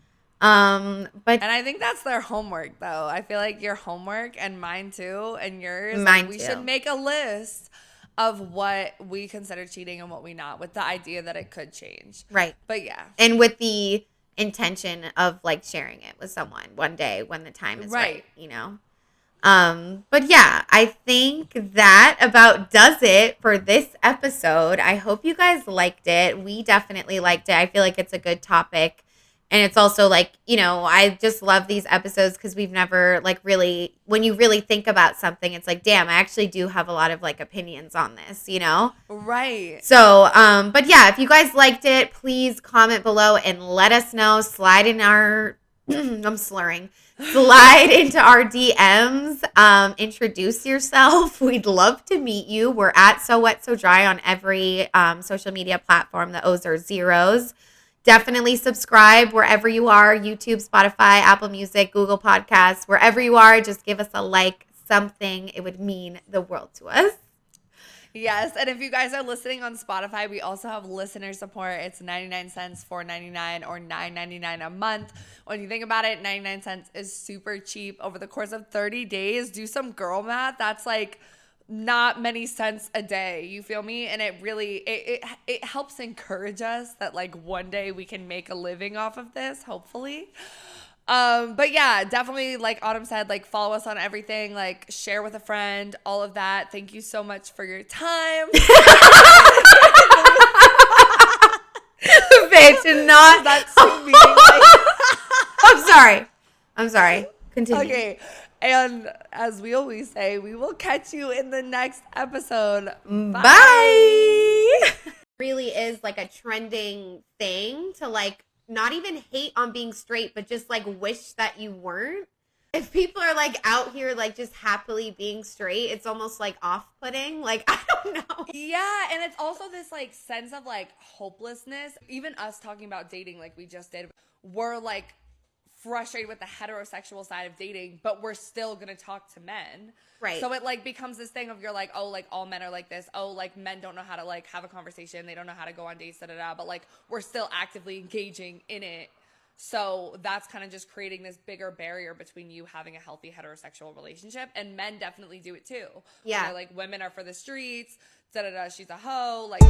And I think that's their homework, though. I feel like your homework and mine too, and yours. We should make a list of what we consider cheating and what we not, with the idea that it could change. Right. But yeah. And with the intention of like sharing it with someone one day when the time is right. But yeah, I think that about does it for this episode. I hope you guys liked it. We definitely liked it. I feel like it's a good topic. And it's also like, I just love these episodes because we've never like really, when you really think about something, it's like, damn, I actually do have a lot of like opinions on this, Right. So, but yeah, if you guys liked it, please comment below and let us know. Slide in our, I'm slurring. Slide into our DMs. Introduce yourself. We'd love to meet you. We're at So Wet So Dry on every social media platform. The O's are zeros. Definitely subscribe wherever you are, YouTube, Spotify, Apple Music, Google Podcasts, wherever you are. Just give us a like, something. It would mean the world to us. Yes, and if you guys are listening on Spotify, we also have listener support. It's 99 cents, $4.99, or $9.99 a month. When you think about it, 99 cents is super cheap. Over the course of 30 days, do some girl math. That's like not many cents a day. You feel me? And it really, it helps encourage us that like one day we can make a living off of this, hopefully. But yeah, definitely, like Autumn said, like follow us on everything, like share with a friend, all of that. Thank you so much for your time. Bitch, not That's too meaningless. I'm sorry. Continue. Okay. And as we always say, we will catch you in the next episode. Bye. Really is like a trending thing to like not even hate on being straight, but just like wish that you weren't. If people are like out here like just happily being straight, it's almost like off-putting. Like, I don't know. Yeah, and it's also this like sense of like hopelessness. Even us talking about dating like we just did, we're like frustrated with the heterosexual side of dating, but we're still gonna talk to men. Right. So it like becomes this thing of you're like, oh, like all men are like this. Oh, like men don't know how to like have a conversation. They don't know how to go on dates, but like we're still actively engaging in it. So that's kind of just creating this bigger barrier between you having a healthy heterosexual relationship, and men definitely do it too. Yeah. They're like, women are for the streets, she's a hoe, like